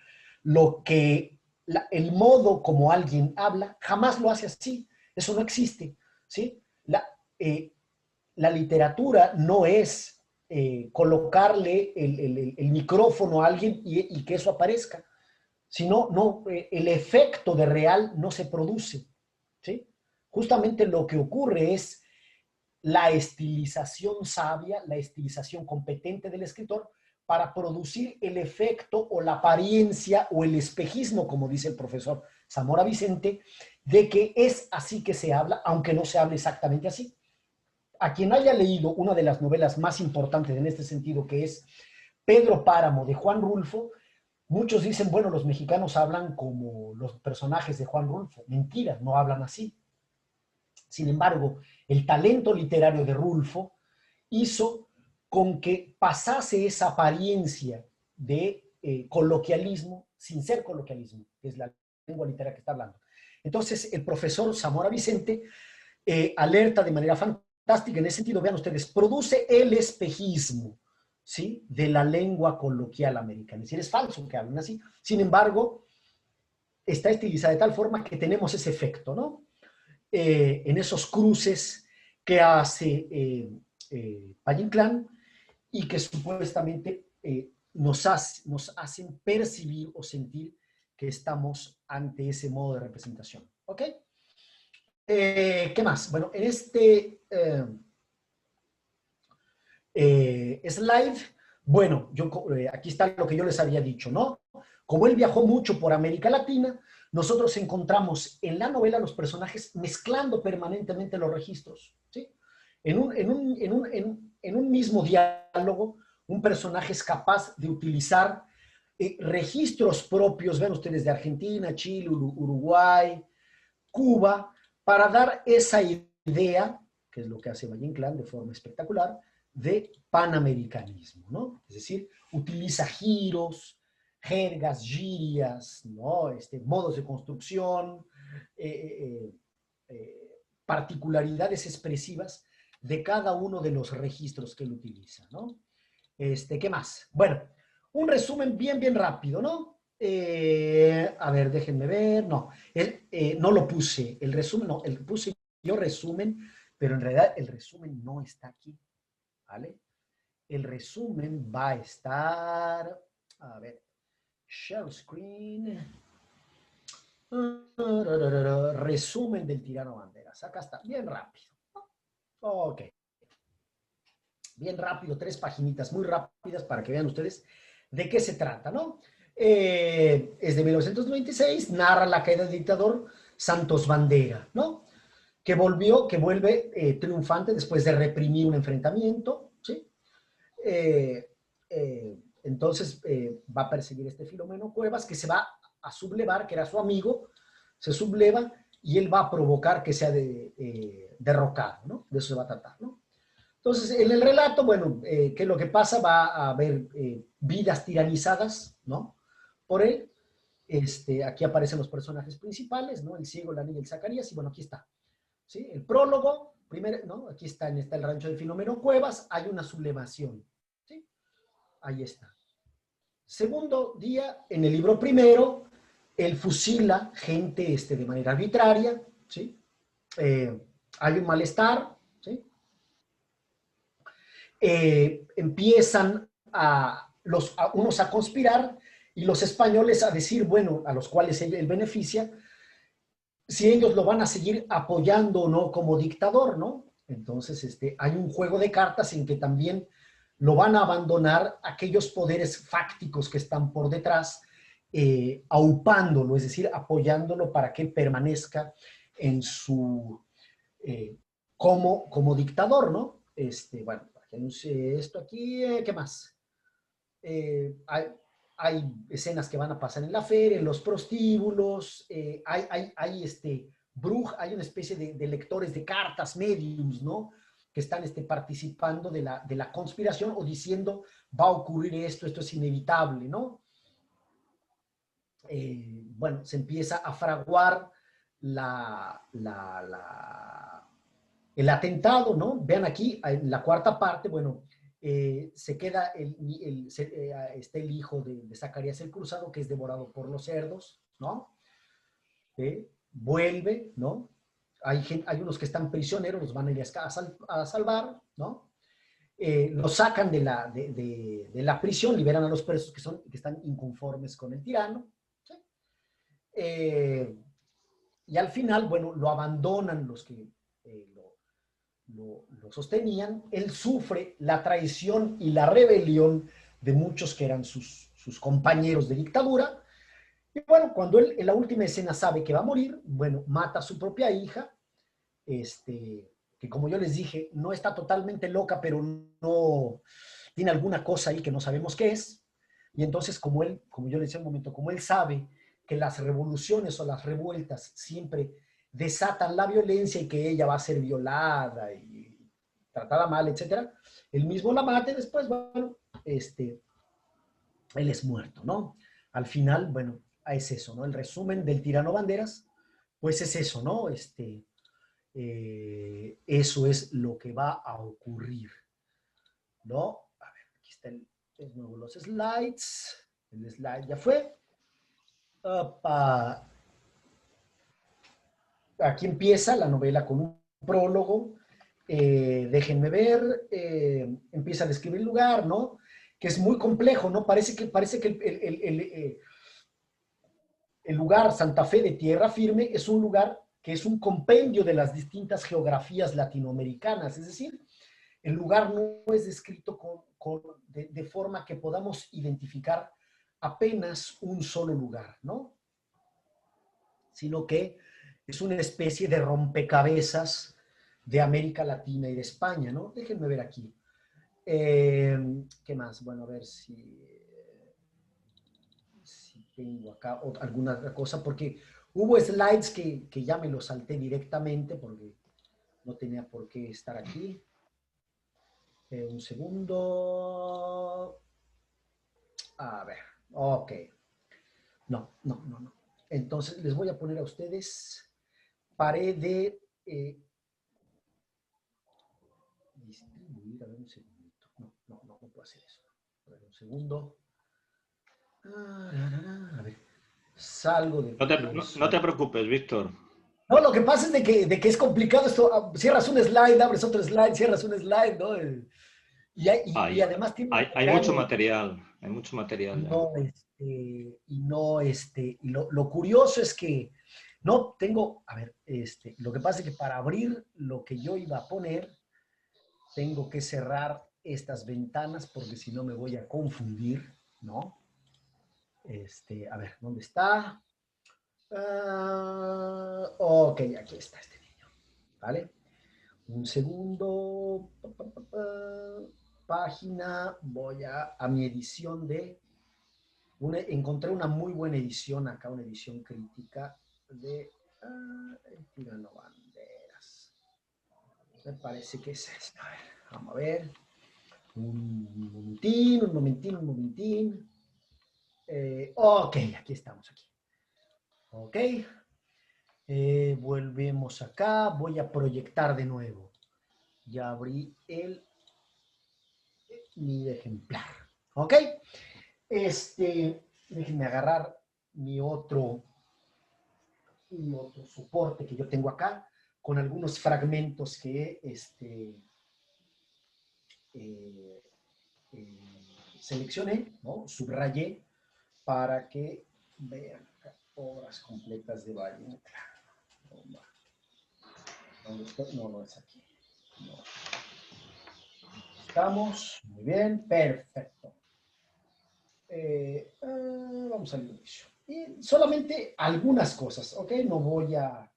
A: el modo como alguien habla, jamás lo hace así. Eso no existe, ¿sí? La literatura no es colocarle el micrófono a alguien y que eso aparezca, sino el efecto de real no se produce, ¿sí? Justamente lo que ocurre es la estilización sabia, la estilización competente del escritor para producir el efecto o la apariencia o el espejismo, como dice el profesor Zamora Vicente, de que es así que se habla, aunque no se hable exactamente así. A quien haya leído una de las novelas más importantes en este sentido, que es Pedro Páramo de Juan Rulfo, muchos dicen, bueno, los mexicanos hablan como los personajes de Juan Rulfo. Mentira, no hablan así. Sin embargo, el talento literario de Rulfo hizo con que pasase esa apariencia de coloquialismo sin ser coloquialismo, que es la lengua literaria que está hablando. Entonces, el profesor Zamora Vicente alerta de manera fantástica en ese sentido. Vean ustedes, produce el espejismo, ¿sí?, de la lengua coloquial americana. Es decir, es falso que hablen así. Sin embargo, está estilizada de tal forma que tenemos ese efecto, ¿no? En esos cruces que hace Valle Inclán y que supuestamente nos hacen percibir o sentir que estamos ante ese modo de representación. ¿Ok? ¿Qué más? Bueno, en este slide, bueno, aquí está lo que yo les había dicho, ¿no? Como él viajó mucho por América Latina, nosotros encontramos en la novela los personajes mezclando permanentemente los registros, ¿sí? En un mismo diálogo, un personaje es capaz de utilizar registros propios, ven ustedes, de Argentina, Chile, Uruguay, Cuba, para dar esa idea, que es lo que hace Valle Inclán de forma espectacular, de panamericanismo, ¿no? Es decir, utiliza giros, jergas, girias, ¿no? Modos de construcción, particularidades expresivas de cada uno de los registros que él utiliza, ¿no? ¿Qué más? Bueno, un resumen bien rápido, ¿no? A ver, déjenme ver. No, no lo puse. El resumen, no, puse yo resumen, pero en realidad el resumen no está aquí, ¿vale? El resumen va a estar, a ver, share screen. Resumen del Tirano Banderas. Acá está, bien rápido. Ok. Bien rápido, 3 paginitas muy rápidas para que vean ustedes de qué se trata, ¿no? Es de 1996, narra la caída del dictador Santos Bandera, ¿no? Que vuelve triunfante después de reprimir un enfrentamiento, ¿sí? Entonces va a perseguir Filomeno Cuevas, que se va a sublevar, que era su amigo, se subleva y él va a provocar que sea derrocado, ¿no? De eso se va a tratar, ¿no? Entonces, en el relato, bueno, ¿qué es lo que pasa? Va a haber vidas tiranizadas, ¿no? Por él. Aquí aparecen los personajes principales, ¿no? El ciego, la niña y el Zacarías, y bueno, aquí está. ¿Sí? El prólogo, primero, ¿no? Aquí está el rancho de Filomeno Cuevas, hay una sublevación, ¿sí? Ahí está. Segundo día, en el libro primero, él fusila gente de manera arbitraria, ¿sí? Hay un malestar, ¿sí? Empiezan unos a conspirar y los españoles a decir, bueno, a los cuales él beneficia, si ellos lo van a seguir apoyando o no como dictador, ¿no? Entonces, hay un juego de cartas en que también lo van a abandonar aquellos poderes fácticos que están por detrás, aupándolo, es decir, apoyándolo para que permanezca en su, como dictador, ¿no? Bueno, para que anuncie esto aquí, ¿qué más? Hay escenas que van a pasar en la feria, en los prostíbulos, hay hay una especie de lectores de cartas, mediums, ¿no? Que están participando de la conspiración o diciendo, va a ocurrir esto es inevitable, ¿no? Bueno, se empieza a fraguar el atentado, ¿no? Vean aquí, en la cuarta parte, bueno, se queda el hijo de Zacarías el Cruzado, que es devorado por los cerdos, ¿no? Vuelve, ¿no? Hay unos que están prisioneros, los van a ir a salvar, ¿no? Los sacan de la prisión, liberan a los presos que están inconformes con el tirano, ¿sí? Y al final, bueno, lo abandonan los que lo sostenían. Él sufre la traición y la rebelión de muchos que eran sus compañeros de dictadura. Y bueno, cuando él en la última escena sabe que va a morir, bueno, mata a su propia hija, que como yo les dije, no está totalmente loca, pero no tiene alguna cosa ahí que no sabemos qué es. Y entonces, como yo les decía un momento, como él sabe que las revoluciones o las revueltas siempre desatan la violencia y que ella va a ser violada y tratada mal, etcétera. El mismo la mate, después, bueno, él es muerto, ¿no? Al final, bueno, es eso, ¿no? El resumen del tirano Banderas, pues es eso, ¿no? Eso es lo que va a ocurrir, ¿no? A ver, aquí están de nuevo los slides. El slide ya fue. Opa. Aquí empieza la novela con un prólogo. Déjenme ver. Empieza a describir el lugar, ¿no? Que es muy complejo, ¿no? Parece que el lugar Santa Fe de Tierra Firme es un lugar que es un compendio de las distintas geografías latinoamericanas. Es decir, el lugar no es descrito de forma que podamos identificar apenas un solo lugar, ¿no? Sino que es una especie de rompecabezas de América Latina y de España, ¿no? Déjenme ver aquí. ¿Qué más? Bueno, a ver si tengo acá alguna otra cosa, porque hubo slides que ya me los salté directamente porque no tenía por qué estar aquí. Un segundo. A ver, ok. No. Entonces les voy a poner a ustedes pared de distribuir. A ver, un segundito. No puedo hacer eso. A ver, un segundo. A ver, salgo de
B: No te preocupes, Víctor.
A: No, lo que pasa es de que es complicado esto. Cierras un slide, abres otro slide, cierras un slide, ¿no? Y además tiene
B: hay mucho material. Hay mucho material.
A: Lo curioso es que no tengo, a ver, lo que pasa es que para abrir lo que yo iba a poner, tengo que cerrar estas ventanas porque si no me voy a confundir, ¿no? A ver, ¿dónde está? Ok, aquí está este niño, ¿vale? Un segundo. Página, voy a mi edición encontré una muy buena edición acá, una edición crítica de El Tirano Banderas. Me parece que es esta. A ver, vamos a ver. Un momentín. Ok, aquí estamos, aquí. Ok. Volvemos acá. Voy a proyectar de nuevo. Ya abrí mi ejemplar. ¿Ok? Déjenme agarrar mi otro soporte que yo tengo acá, con algunos fragmentos que seleccioné, ¿no? Subrayé para que vean acá, obras completas de Valle Inclán. ¿Dónde estoy? No es aquí. No. Estamos, muy bien, perfecto. Vamos al inicio. Y solamente algunas cosas, ¿ok? No voy a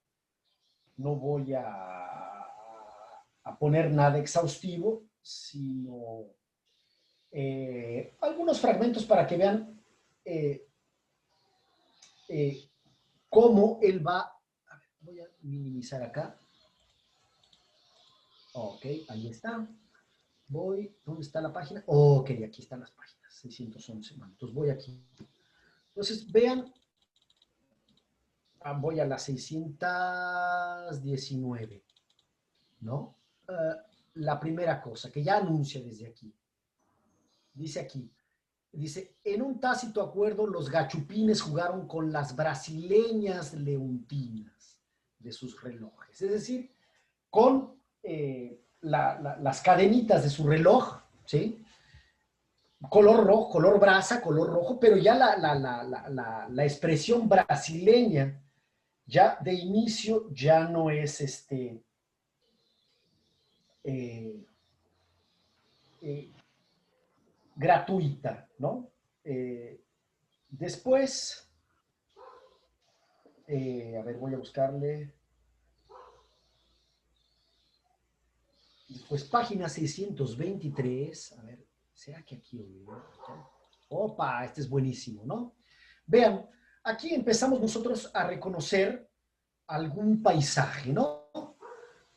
A: poner nada exhaustivo, sino algunos fragmentos para que vean cómo él va. A ver, voy a minimizar acá. Ok, ahí está. ¿Dónde está la página? Ok, aquí están las páginas, 611. Entonces voy aquí. Entonces, vean, voy a la 619, ¿no? La primera cosa que ya anuncia desde aquí. Dice aquí, en un tácito acuerdo, los gachupines jugaron con las brasileñas leontinas de sus relojes. Es decir, con las cadenitas de su reloj, ¿sí? Color rojo, color brasa, color rojo, pero ya la expresión brasileña ya de inicio ya no es gratuita, ¿no? Después, a ver, voy a buscarle. Después, página 623, a ver, ¿será que aquí? Opa, este es buenísimo, ¿no? Vean, aquí empezamos nosotros a reconocer algún paisaje, ¿no?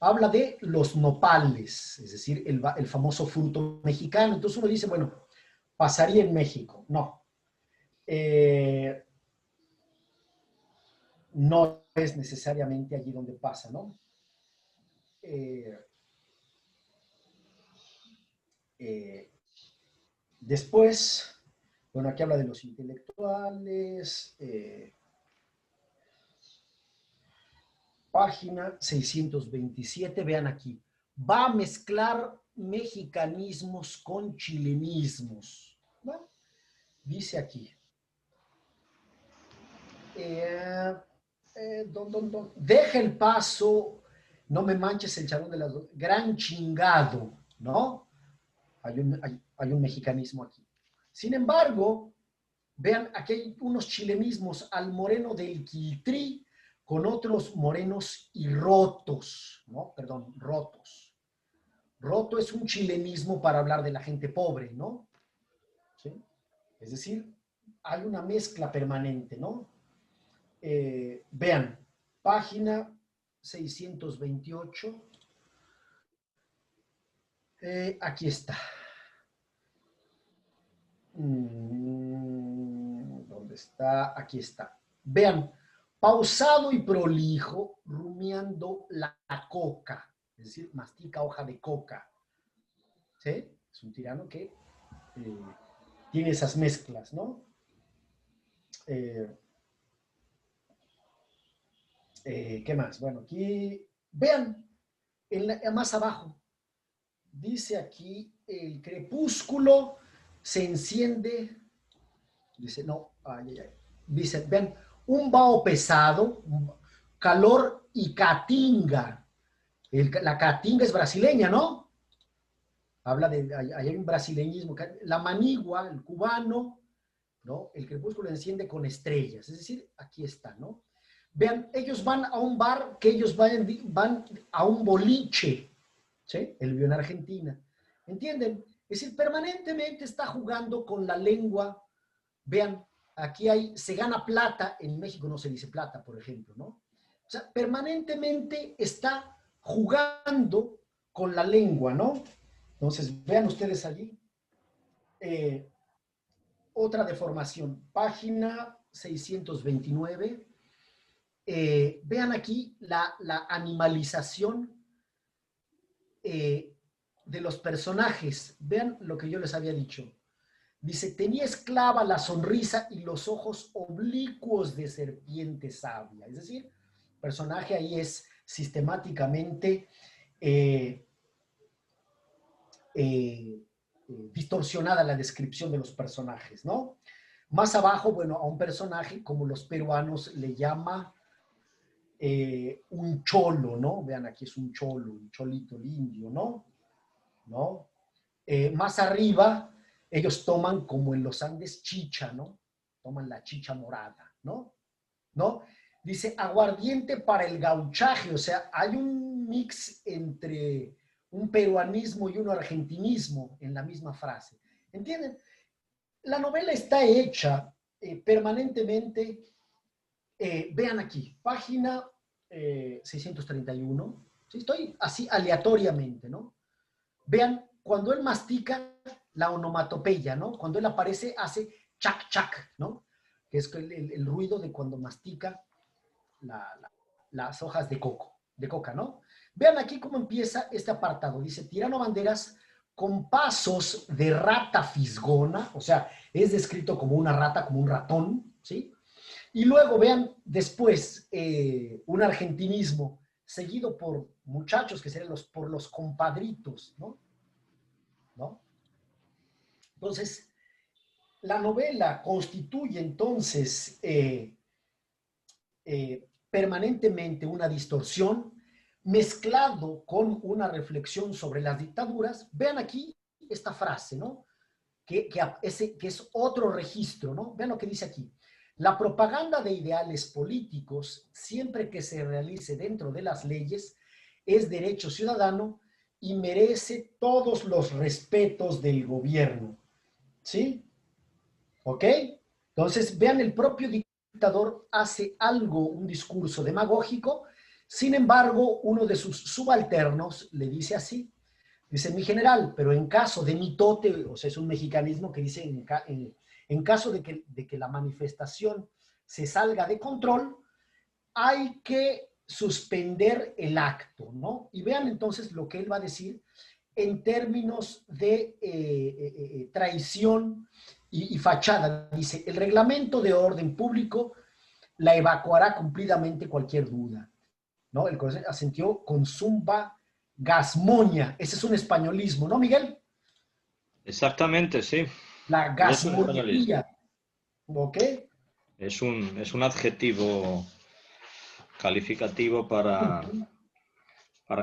A: habla de los nopales, es decir, el famoso fruto mexicano. Entonces uno dice, bueno, pasaría en México. No. No es necesariamente allí donde pasa, ¿no? Después, bueno, aquí habla de los intelectuales, página 627, vean aquí, va a mezclar mexicanismos con chilenismos, ¿no? Dice aquí, deja el paso, no me manches el charón de las dos, gran chingado, ¿no? Hay un mexicanismo aquí. Sin embargo, vean, aquí hay unos chilenismos al moreno del Quiltrí con otros morenos y rotos, ¿no? Perdón, rotos. Roto es un chilenismo para hablar de la gente pobre, ¿no? ¿Sí? Es decir, hay una mezcla permanente, ¿no? Vean, página 628. Aquí está. ¿Dónde está? Aquí está. Vean, pausado y prolijo, rumiando la coca, es decir, mastica hoja de coca. ¿Sí? Es un tirano que tiene esas mezclas, ¿no? ¿Qué más? Bueno, aquí, vean, más abajo, dice aquí, el crepúsculo se enciende, dice, no, dice, ven, un vaho pesado, calor y caatinga. La caatinga es brasileña, ¿no? Habla de, ahí hay un brasileñismo. La manigua, el cubano, ¿no? El crepúsculo enciende con estrellas. Es decir, aquí está, ¿no? Vean, ellos van a un bar, que ellos van a un boliche, ¿sí? Él vive en Argentina. ¿Entienden? Es decir, permanentemente está jugando con la lengua. Vean, aquí se gana plata, en México no se dice plata, por ejemplo, ¿no? O sea, permanentemente está jugando con la lengua, ¿no? Entonces, vean ustedes allí. Otra deformación, página 629. Vean aquí la animalización de los personajes. Vean lo que yo les había dicho. Dice, tenía esclava la sonrisa y los ojos oblicuos de serpiente sabia. Es decir, el personaje ahí es sistemáticamente distorsionada la descripción de los personajes, ¿no? Más abajo, bueno, a un personaje, como los peruanos le llama un cholo, ¿no? Vean, aquí es un cholo, un cholito, el indio, ¿no? ¿No? Más arriba, ellos toman, como en los Andes, chicha, ¿no? Toman la chicha morada, ¿no? ¿No? Dice, aguardiente para el gauchaje, o sea, hay un mix entre un peruanismo y un argentinismo en la misma frase. ¿Entienden? La novela está hecha permanentemente, vean aquí, página 631, ¿sí? Estoy así aleatoriamente, ¿no? Vean, cuando él mastica, la onomatopeya, ¿no? Cuando él aparece, hace chac, chac, ¿no? Que es el ruido de cuando mastica las hojas de coca, ¿no? Vean aquí cómo empieza este apartado. Dice, Tirano Banderas con pasos de rata fisgona, o sea, es descrito como una rata, como un ratón, ¿sí? Y luego vean después un argentinismo seguido por muchachos que serían por los compadritos, ¿no? ¿No? Entonces, la novela constituye entonces permanentemente una distorsión mezclado con una reflexión sobre las dictaduras. Vean aquí esta frase, ¿no? Que es otro registro, ¿no? Vean lo que dice aquí. La propaganda de ideales políticos, siempre que se realice dentro de las leyes, es derecho ciudadano y merece todos los respetos del gobierno. ¿Sí? ¿Ok? Entonces, vean, el propio dictador hace algo, un discurso demagógico, Sin embargo, uno de sus subalternos le dice así, dice, mi general, pero en caso de mitote, o sea, es un mexicanismo que dice, en caso de que la manifestación se salga de control, hay que suspender el acto, ¿no? Y vean entonces lo que él va a decir en términos de traición y fachada. Dice, el reglamento de orden público la evacuará cumplidamente cualquier duda, ¿no? El coronel asentió con zumba gasmoña. Ese es un españolismo, ¿no, Miguel?
B: Exactamente, sí.
A: La
B: Es un españolismo.
A: gasmoñería, ¿ok?
B: Es un adjetivo calificativo para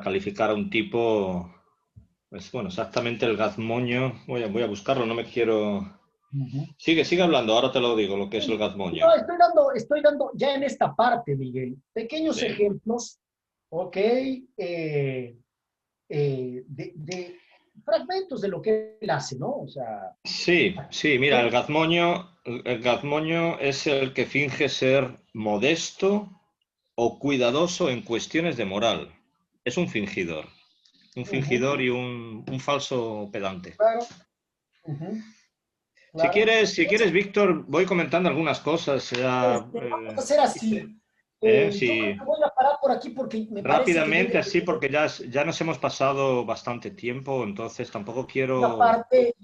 B: calificar a un tipo, pues bueno, exactamente el gazmoño. Voy a buscarlo, no me quiero... Sigue hablando, ahora te lo digo, lo que es el gazmoño.
A: No, estoy dando ya en esta parte, Miguel, pequeños
B: Sí.
A: ejemplos, ¿ok? De fragmentos de lo que él hace, ¿no? O sea,
B: Sí, mira, el gazmoño es el que finge ser modesto o cuidadoso en cuestiones de moral. Es un fingidor y un falso pedante.
A: claro, claro.
B: Si quieres, Víctor, voy comentando algunas cosas.
A: Vamos a hacer así. Yo creo
B: Sí,
A: que voy a parar por aquí porque me parece que
B: rápidamente, así, porque ya nos hemos pasado bastante tiempo, entonces tampoco
A: y
B: quiero...
A: aparte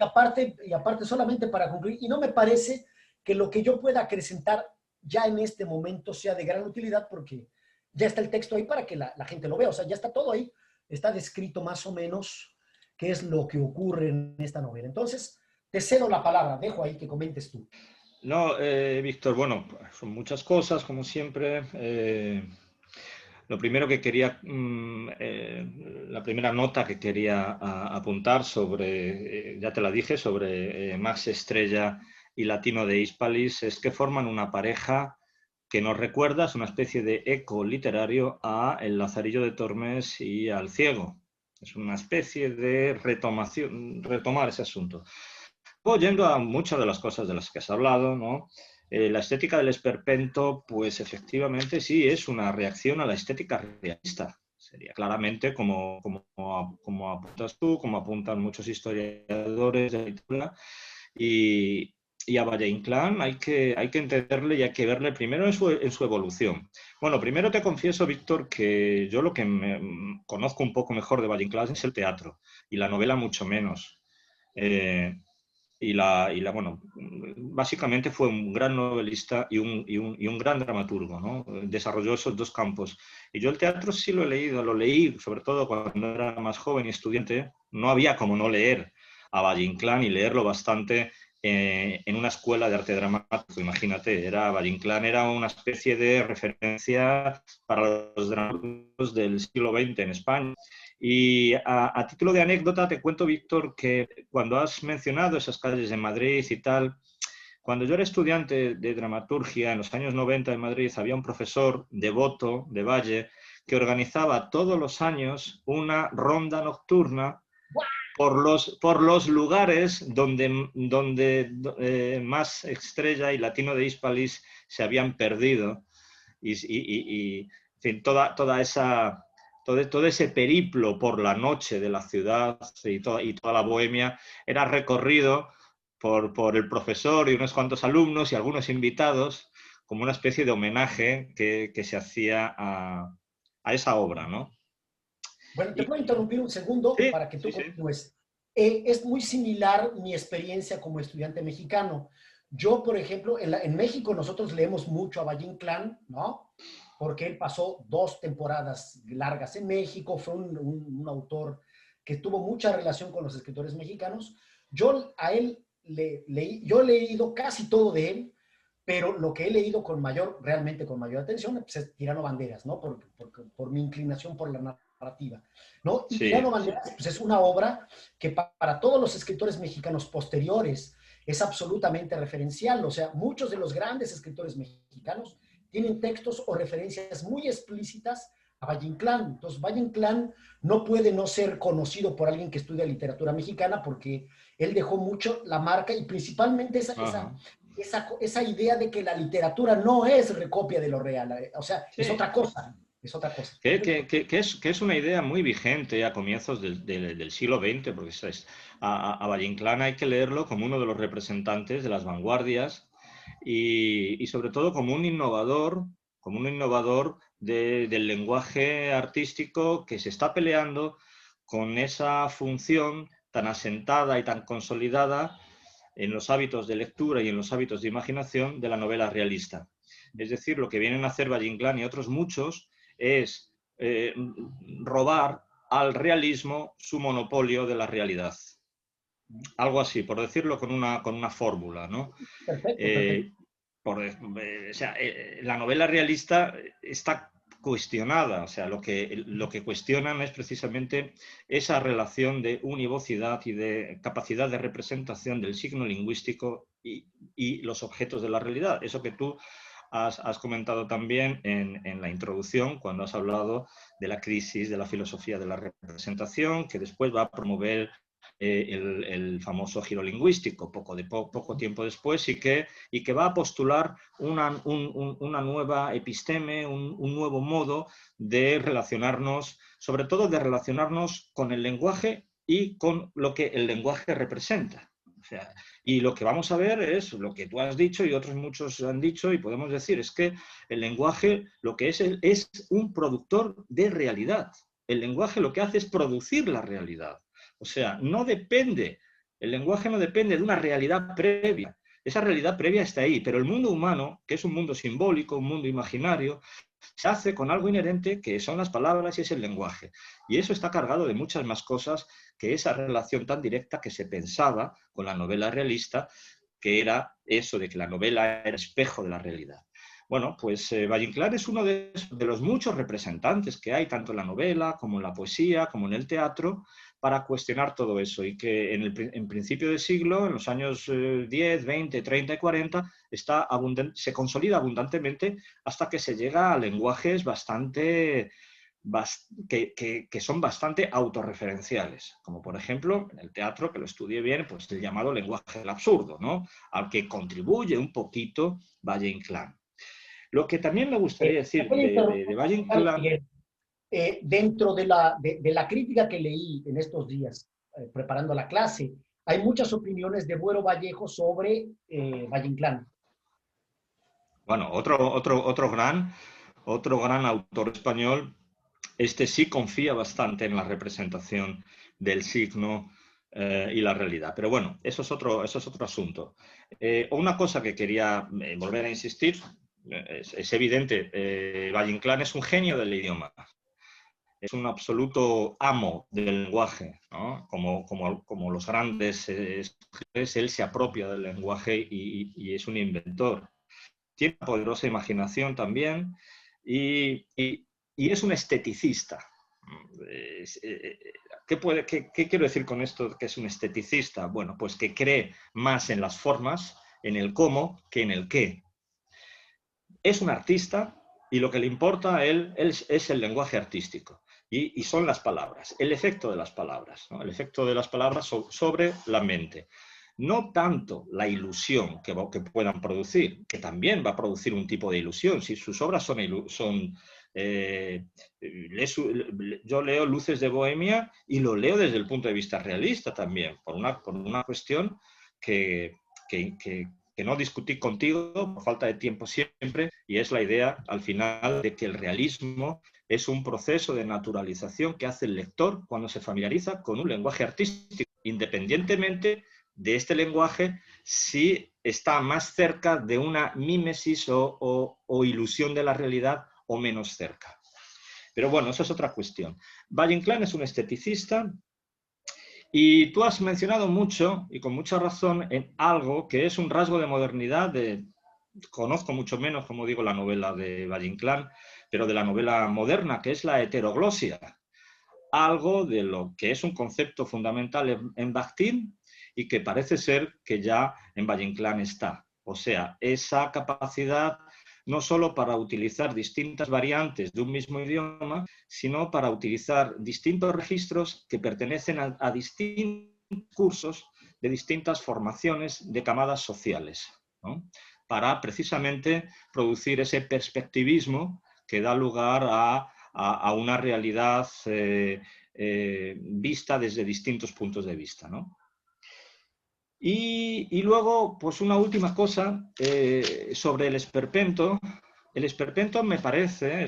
A: solamente para concluir, y no me parece que lo que yo pueda acrecentar ya en este momento sea de gran utilidad porque ya está el texto ahí para que la gente lo vea, o sea, ya está todo ahí, está descrito más o menos qué es lo que ocurre en esta novela. Entonces, te cedo la palabra, dejo ahí que comentes tú.
B: No, Víctor, bueno, son muchas cosas, como siempre. Lo primero que quería, la primera nota que quería apuntar sobre, ya te la dije, sobre Max Estrella y Latino de Hispalis, es que forman una pareja que nos recuerda, es una especie de eco literario a El Lazarillo de Tormes y al Ciego. Es una especie de retomar ese asunto. Yendo a muchas de las cosas de las que has hablado, ¿no? La estética del esperpento, pues efectivamente sí es una reacción a la estética realista. Sería claramente como apuntas tú, como apuntan muchos historiadores de la literatura. Y a Valle Inclán hay que entenderle y hay que verle primero en su evolución. Bueno, primero te confieso, Víctor, que yo lo que conozco un poco mejor de Valle Inclán es el teatro y la novela mucho menos. Bueno, básicamente fue un gran novelista y un gran dramaturgo, ¿no? Desarrolló esos dos campos. Y yo el teatro sí lo he leído, lo leí sobre todo cuando era más joven y estudiante. No había como no leer a Valle Inclán y leerlo bastante en una escuela de arte dramático. Imagínate, Valle Inclán era una especie de referencia para los dramaturgos del siglo XX en España. Y a título de anécdota te cuento, Víctor, que cuando has mencionado esas calles de Madrid y tal, cuando yo era estudiante de dramaturgia en los años 90 en Madrid, había un profesor devoto de Valle que organizaba todos los años una ronda nocturna por los lugares donde Más Estrella y Latino de Hispalis se habían perdido. En fin, todo ese periplo por la noche de la ciudad y toda la bohemia era recorrido por el profesor y unos cuantos alumnos y algunos invitados como una especie de homenaje que se hacía a esa obra, ¿no?
A: Bueno, te puedo interrumpir un segundo
B: Sí,
A: para que tú
B: sí.
A: continúes. Es muy similar mi experiencia como estudiante mexicano. Yo, por ejemplo, en México nosotros leemos mucho a Valle Inclán, ¿no? Porque él pasó 2 temporadas largas en México, fue un autor que tuvo mucha relación con los escritores mexicanos. Yo he leído casi todo de él, pero lo que he leído realmente con mayor atención, pues es Tirano Banderas, ¿no? Por mi inclinación por la narrativa, ¿no? Y
B: Sí.
A: Tirano Banderas, pues es una obra que para todos los escritores mexicanos posteriores es absolutamente referencial, o sea, muchos de los grandes escritores mexicanos tienen textos o referencias muy explícitas a Valle Inclán. Entonces, Valle Inclán no puede no ser conocido por alguien que estudia literatura mexicana porque él dejó mucho la marca y principalmente esa idea de que la literatura no es recopia de lo real, o sea,
B: Sí.
A: es otra cosa. es otra cosa.
B: Que es una idea muy vigente a comienzos del siglo XX, porque a Valle Inclán hay que leerlo como uno de los representantes de las vanguardias y sobre todo como un innovador del lenguaje artístico que se está peleando con esa función tan asentada y tan consolidada en los hábitos de lectura y en los hábitos de imaginación de la novela realista. Es decir, lo que vienen a hacer Valle Inclán y otros muchos es robar al realismo su monopolio de la realidad. Algo así, por decirlo con una fórmula, ¿no?
A: Perfecto.
B: La novela realista está cuestionada, o sea, lo que cuestionan es precisamente esa relación de univocidad y de capacidad de representación del signo lingüístico y los objetos de la realidad. Eso que tú has comentado también en la introducción, cuando has hablado de la crisis de la filosofía de la representación, que después va a promover el famoso giro lingüístico poco tiempo después y que va a postular una nueva episteme, un nuevo modo de relacionarnos, sobre todo de relacionarnos con el lenguaje y con lo que el lenguaje representa. O sea, y lo que vamos a ver es lo que tú has dicho y otros muchos han dicho y podemos decir es que el lenguaje lo que es un productor de realidad. El lenguaje lo que hace es producir la realidad. O sea, el lenguaje no depende de una realidad previa. Esa realidad previa está ahí, pero el mundo humano, que es un mundo simbólico, un mundo imaginario, se hace con algo inherente que son las palabras y es el lenguaje. Y eso está cargado de muchas más cosas que esa relación tan directa que se pensaba con la novela realista, que era eso de que la novela era espejo de la realidad. Bueno, pues Valle Inclán es uno de los muchos representantes que hay, tanto en la novela como en la poesía, como en el teatro, para cuestionar todo eso y que en principio de siglo, en los años 10, 20, 30 y 40, se consolida abundantemente hasta que se llega a lenguajes que son bastante autorreferenciales, como por ejemplo en el teatro, que lo estudié bien, pues el llamado lenguaje del absurdo, ¿no? Al que contribuye un poquito Valle Inclán. Lo que también me gustaría decir de Valle Inclán...
A: Dentro de la crítica que leí en estos días, preparando la clase, hay muchas opiniones de Buero Vallejo sobre Valle Inclán.
B: Bueno, otro gran autor español, este sí confía bastante en la representación del signo y la realidad. Pero bueno, eso es otro asunto. Una cosa que quería volver a insistir, es evidente, Valle Inclán es un genio del idioma. Es un absoluto amo del lenguaje, ¿no? Como los grandes escritores, él se apropia del lenguaje y es un inventor. Tiene una poderosa imaginación también y es un esteticista. ¿Qué quiero decir con esto que es un esteticista? Bueno, pues que cree más en las formas, en el cómo, que en el qué. Es un artista y lo que le importa a él es el lenguaje artístico. Y son las palabras, el efecto de las palabras, ¿no? El efecto de las palabras sobre la mente. No tanto la ilusión que puedan producir, que también va a producir un tipo de ilusión. Si sus obras yo leo Luces de Bohemia y lo leo desde el punto de vista realista también, por una cuestión que no discutí contigo por falta de tiempo siempre, y es la idea al final de que el realismo es un proceso de naturalización que hace el lector cuando se familiariza con un lenguaje artístico, independientemente de este lenguaje, si está más cerca de una mímesis o ilusión de la realidad o menos cerca. Pero bueno, eso es otra cuestión. Valle Inclán es un esteticista y tú has mencionado mucho, y con mucha razón, en algo que es un rasgo de modernidad. Conozco mucho menos, como digo, la novela de Valle Inclán, pero de la novela moderna, que es la heteroglosia. Algo de lo que es un concepto fundamental en Bakhtin y que parece ser que ya en Valle Inclán está. O sea, esa capacidad no solo para utilizar distintas variantes de un mismo idioma, sino para utilizar distintos registros que pertenecen a distintos cursos de distintas formaciones de camadas sociales, ¿no? Para precisamente producir ese perspectivismo que da lugar a una realidad vista desde distintos puntos de vista, ¿no? Y luego, pues una última cosa sobre el esperpento. El esperpento me parece,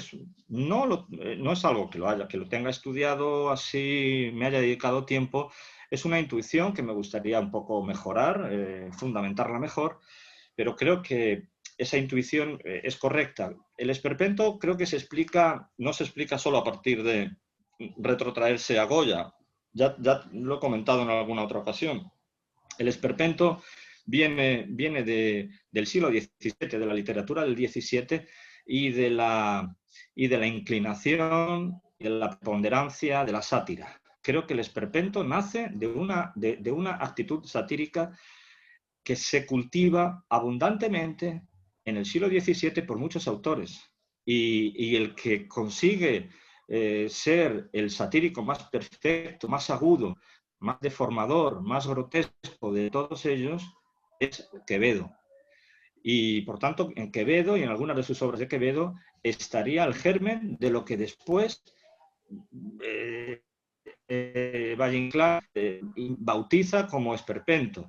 B: no es algo que lo tenga estudiado así, me haya dedicado tiempo, es una intuición que me gustaría un poco mejorar, fundamentarla mejor, pero creo que esa intuición es correcta. El esperpento creo que no se explica solo a partir de retrotraerse a Goya, ya lo he comentado en alguna otra ocasión. El esperpento viene del siglo XVII, de la literatura del XVII y de la inclinación, de la ponderancia, de la sátira. Creo que el esperpento nace de una actitud satírica que se cultiva abundantemente en el siglo XVII por muchos autores. Y el que consigue ser el satírico más perfecto, más agudo, más deformador, más grotesco de todos ellos, es Quevedo. Y por tanto, en Quevedo y en algunas de sus obras de Quevedo estaría el germen de lo que después Valle-Inclán bautiza como esperpento,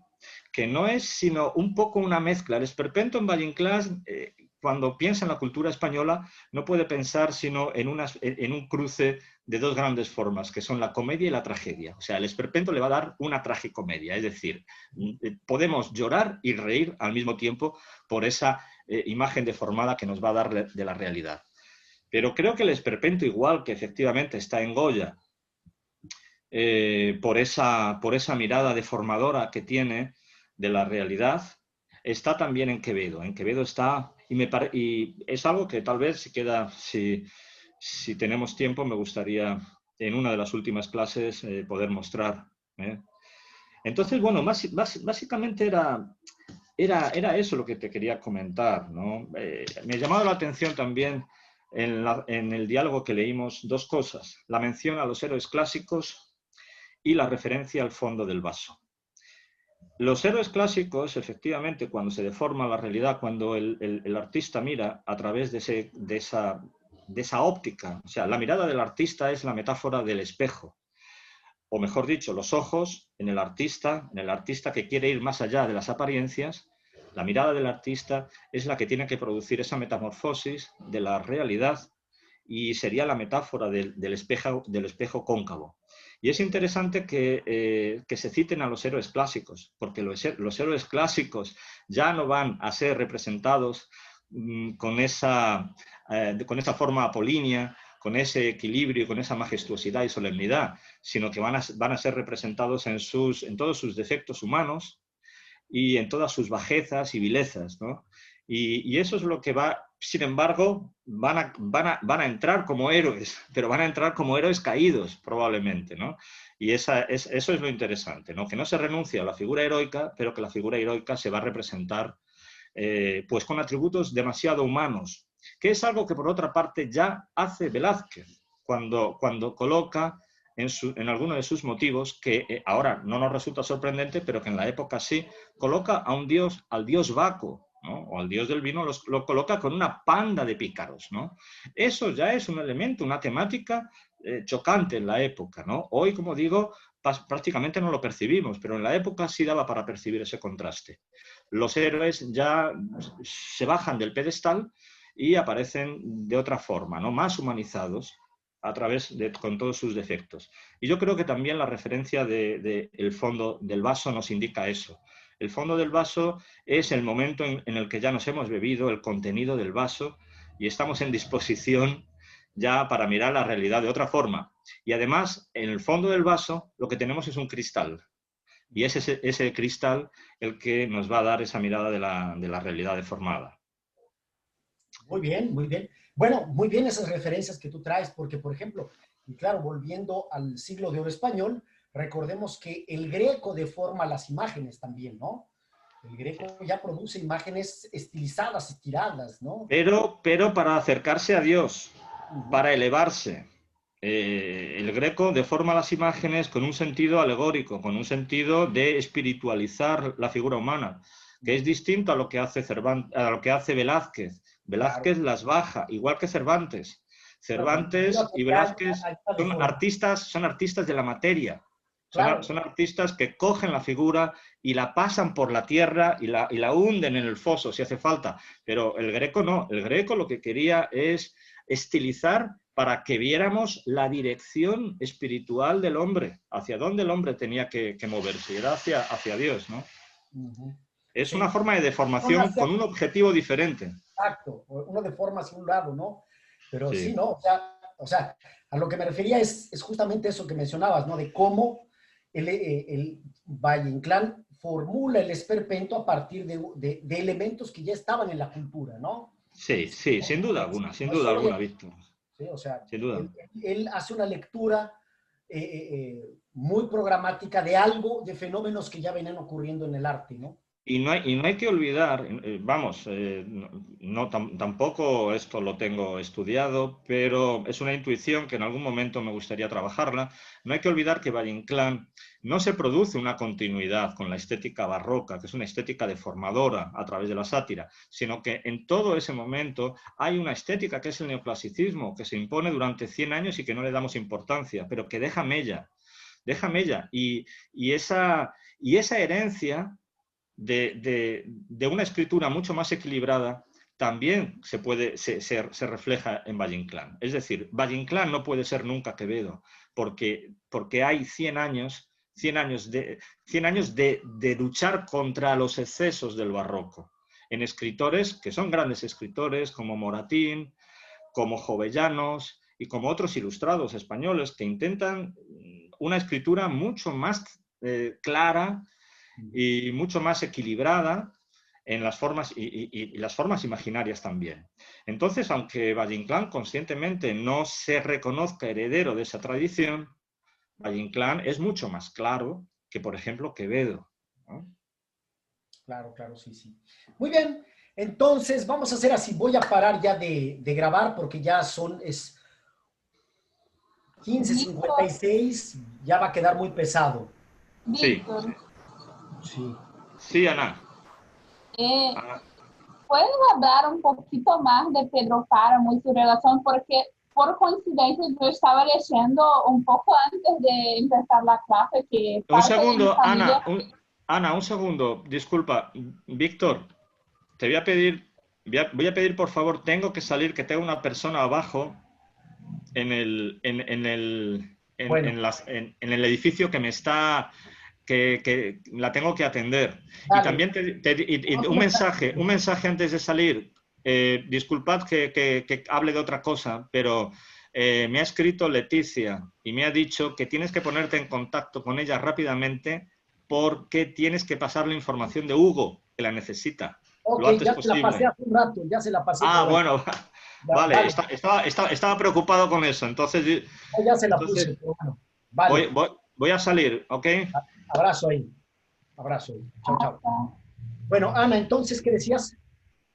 B: que no es sino un poco una mezcla. El esperpento en Valle-Inclán, cuando piensa en la cultura española, no puede pensar sino en un cruce de dos grandes formas, que son la comedia y la tragedia. O sea, el esperpento le va a dar una tragicomedia, es decir, podemos llorar y reír al mismo tiempo por esa imagen deformada que nos va a dar de la realidad. Pero creo que el esperpento, igual que efectivamente está en Goya, por esa mirada deformadora que tiene de la realidad, está también en Quevedo. En Quevedo está, y es algo que tal vez si tenemos tiempo, me gustaría en una de las últimas clases poder mostrar. Entonces, bueno, básicamente era eso lo que te quería comentar, ¿no? Me ha llamado la atención también en el diálogo que leímos dos cosas: la mención a los héroes clásicos y la referencia al fondo del vaso. Los héroes clásicos, efectivamente, cuando se deforma la realidad, cuando el artista mira a través de esa óptica, o sea, la mirada del artista es la metáfora del espejo, o mejor dicho, los ojos en el artista que quiere ir más allá de las apariencias. La mirada del artista es la que tiene que producir esa metamorfosis de la realidad y sería la metáfora del espejo cóncavo. Y es interesante que se citen a los héroes clásicos, porque los héroes clásicos ya no van a ser representados con esa forma apolínea, con ese equilibrio, con esa majestuosidad y solemnidad, sino que van a ser representados en todos sus defectos humanos y en todas sus bajezas y vilezas, ¿no? Y eso es lo que sin embargo, van a entrar como héroes, pero van a entrar como héroes caídos, probablemente, ¿no? Y eso es lo interesante, ¿no? Que no se renuncia a la figura heroica, pero que la figura heroica se va a representar pues con atributos demasiado humanos, que es algo que por otra parte ya hace Velázquez, cuando coloca en alguno de sus motivos, que ahora no nos resulta sorprendente, pero que en la época sí, coloca al dios Baco, ¿no? O al dios del vino, lo coloca con una panda de pícaros, ¿no? Eso ya es un elemento, una temática chocante en la época, ¿no? Hoy, como digo, prácticamente no lo percibimos, pero en la época sí daba para percibir ese contraste. Los héroes ya se bajan del pedestal y aparecen de otra forma, ¿no? Más humanizados, con todos sus defectos. Y yo creo que también la referencia del fondo del vaso nos indica eso. El fondo del vaso es el momento en el que ya nos hemos bebido el contenido del vaso y estamos en disposición ya para mirar la realidad de otra forma. Y además, en el fondo del vaso lo que tenemos es un cristal. Y es ese cristal el que nos va a dar esa mirada de la realidad deformada.
A: Muy bien, muy bien. Bueno, muy bien esas referencias que tú traes, porque, por ejemplo, y claro, volviendo al siglo de oro español, recordemos que el Greco deforma las imágenes también, ¿no? El Greco ya produce imágenes estilizadas, estiradas, ¿no?
B: Pero para acercarse a Dios, para elevarse. El Greco deforma las imágenes con un sentido alegórico, con un sentido de espiritualizar la figura humana, que es distinto a lo que hace Velázquez, Velázquez las baja, igual que Cervantes. Cervantes y Velázquez son artistas de la materia.
A: Claro.
B: Son artistas que cogen la figura y la pasan por la tierra y la hunden en el foso si hace falta. Pero el Greco no. El Greco lo que quería es estilizar para que viéramos la dirección espiritual del hombre, hacia dónde el hombre tenía que moverse, y era hacia Dios, ¿no? Es una forma de deformación con un objetivo diferente.
A: Exacto, uno deforma hacia un lado, ¿no? Pero
B: Sí.
A: sí, ¿no? O sea, a lo que me refería es justamente eso que mencionabas, ¿no? De cómo el Valle Inclán formula el esperpento a partir de elementos que ya estaban en la cultura, ¿no?
B: Sí, sí, sin duda alguna, Víctor.
A: ¿Sí? O sea,
B: sin duda.
A: Él hace una lectura muy programática de algo, de fenómenos que ya venían ocurriendo en el arte, ¿no?
B: Y no hay que olvidar, tampoco esto lo tengo estudiado, pero es una intuición que en algún momento me gustaría trabajarla. No hay que olvidar que Valle Inclán no se produce una continuidad con la estética barroca, que es una estética deformadora a través de la sátira, sino que en todo ese momento hay una estética que es el neoclasicismo, que se impone durante 100 años y que no le damos importancia, pero que deja mella. Y esa herencia de una escritura mucho más equilibrada también se refleja en Valle Inclán. Es decir, Valle Inclán no puede ser nunca Quevedo, porque hay 100 años de luchar contra los excesos del barroco, en escritores que son grandes escritores como Moratín, como Jovellanos y como otros ilustrados españoles que intentan una escritura mucho más clara y mucho más equilibrada en las formas y las formas imaginarias también. Entonces, aunque Valle Inclán conscientemente no se reconozca heredero de esa tradición, Valle Inclán es mucho más claro que, por ejemplo, Quevedo, ¿no?
A: Claro, sí. Muy bien, entonces vamos a hacer así. Voy a parar ya de grabar porque ya es 15:56, ya va a quedar muy pesado.
C: Víctor,
B: Sí. Sí, Ana.
C: Ana. ¿Puedes hablar un poquito más de Pedro Páramo y su relación? Porque por coincidencia yo estaba leyendo un poco antes de empezar la clase que...
B: Un segundo, Ana, un segundo, disculpa. Víctor, te voy a pedir por favor, tengo que salir, que tengo una persona abajo en el edificio que me está... Que la tengo que atender. Vale. Y también un mensaje antes de salir. Disculpad que hable de otra cosa, pero me ha escrito Leticia y me ha dicho que tienes que ponerte en contacto con ella rápidamente porque tienes que pasar la información de Hugo, que la necesita.
A: Ok,
B: lo antes
A: ya
B: posible.
A: Se la pasé hace un rato, ya se la pasé.
B: Bueno, vale. Estaba preocupado con eso, entonces...
A: Ya se la puse, pero bueno. Vale.
B: Voy a salir, ¿ok?
A: Abrazo ahí. Chao. Bueno, Ana, entonces, ¿qué decías?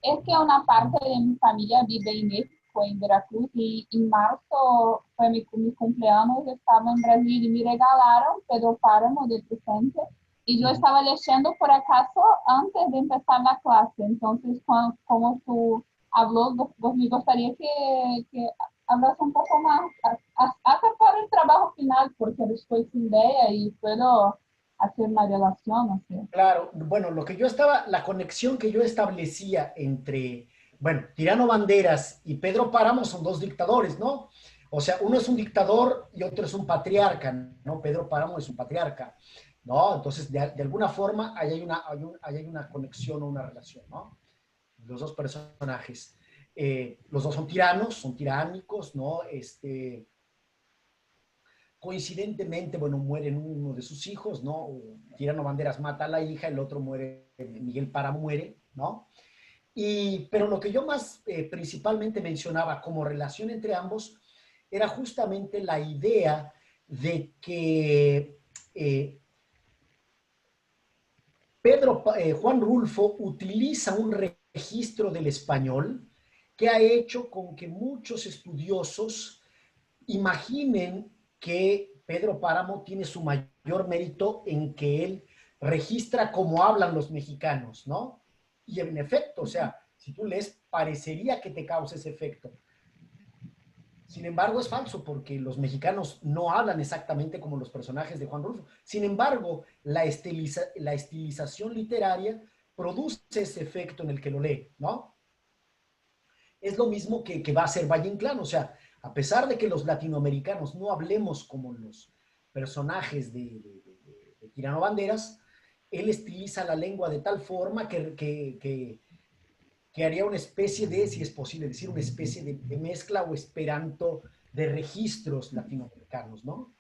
C: Es que una parte de mi familia vive en México, en Veracruz, y en marzo fue mi cumpleaños, estaba en Brasil y me regalaron Pedro Páramo de presente. Y yo estaba leyendo por acaso antes de empezar la clase. Entonces, como tú habló, me gustaría que hablas un poco más hasta para el trabajo final, porque estoy sin idea y puedo hacer una relación, no sé.
A: Claro, bueno, la conexión que yo establecía entre, Tirano Banderas y Pedro Páramo son dos dictadores, ¿no? O sea, uno es un dictador y otro es un patriarca, ¿no? Pedro Páramo es un patriarca, ¿no? Entonces, de alguna forma, hay una conexión o una relación, ¿no? Los dos personajes. Los dos son tiranos, son tiránicos, ¿no? Coincidentemente, mueren uno de sus hijos, ¿no? Tirano Banderas mata a la hija, el otro muere, Miguel Páramo muere, ¿no? Pero lo que yo más principalmente mencionaba como relación entre ambos era justamente la idea de que Juan Rulfo utiliza un registro del español que ha hecho con que muchos estudiosos imaginen que Pedro Páramo tiene su mayor mérito en que él registra cómo hablan los mexicanos, ¿no? Y en efecto, o sea, Si tú lees, parecería que te causa ese efecto. Sin embargo, es falso porque los mexicanos no hablan exactamente como los personajes de Juan Rulfo. Sin embargo, la estilización literaria produce ese efecto en el que lo lee, ¿no? Es lo mismo que va a hacer Valle Inclán. O sea, a pesar de que los latinoamericanos no hablemos como los personajes de Tirano Banderas, él estiliza la lengua de tal forma que haría una especie de, si es posible decir, una especie de mezcla o esperanto de registros latinoamericanos, ¿no?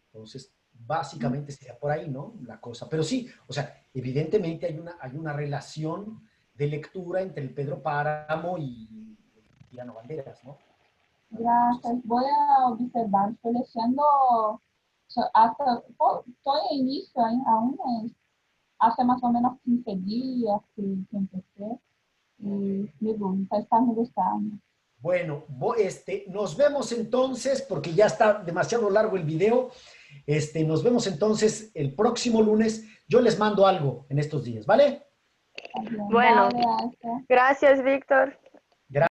A: Entonces, básicamente sería por ahí, ¿no? La cosa. Pero sí, o sea, evidentemente hay una relación de lectura entre el Pedro Páramo y Tirano Banderas, ¿no?
C: Gracias. Voy a observar. Estoy leyendo hasta, estoy en inicio aún, hace más o menos 15 días que empecé. Y me gusta, está me gustando.
A: Bueno, nos vemos entonces, porque ya está demasiado largo el video. Nos vemos entonces el próximo lunes. Yo les mando algo en estos días, ¿vale?
C: Está bien.
F: Bueno,
C: Vale, gracias.
F: gracias, Víctor.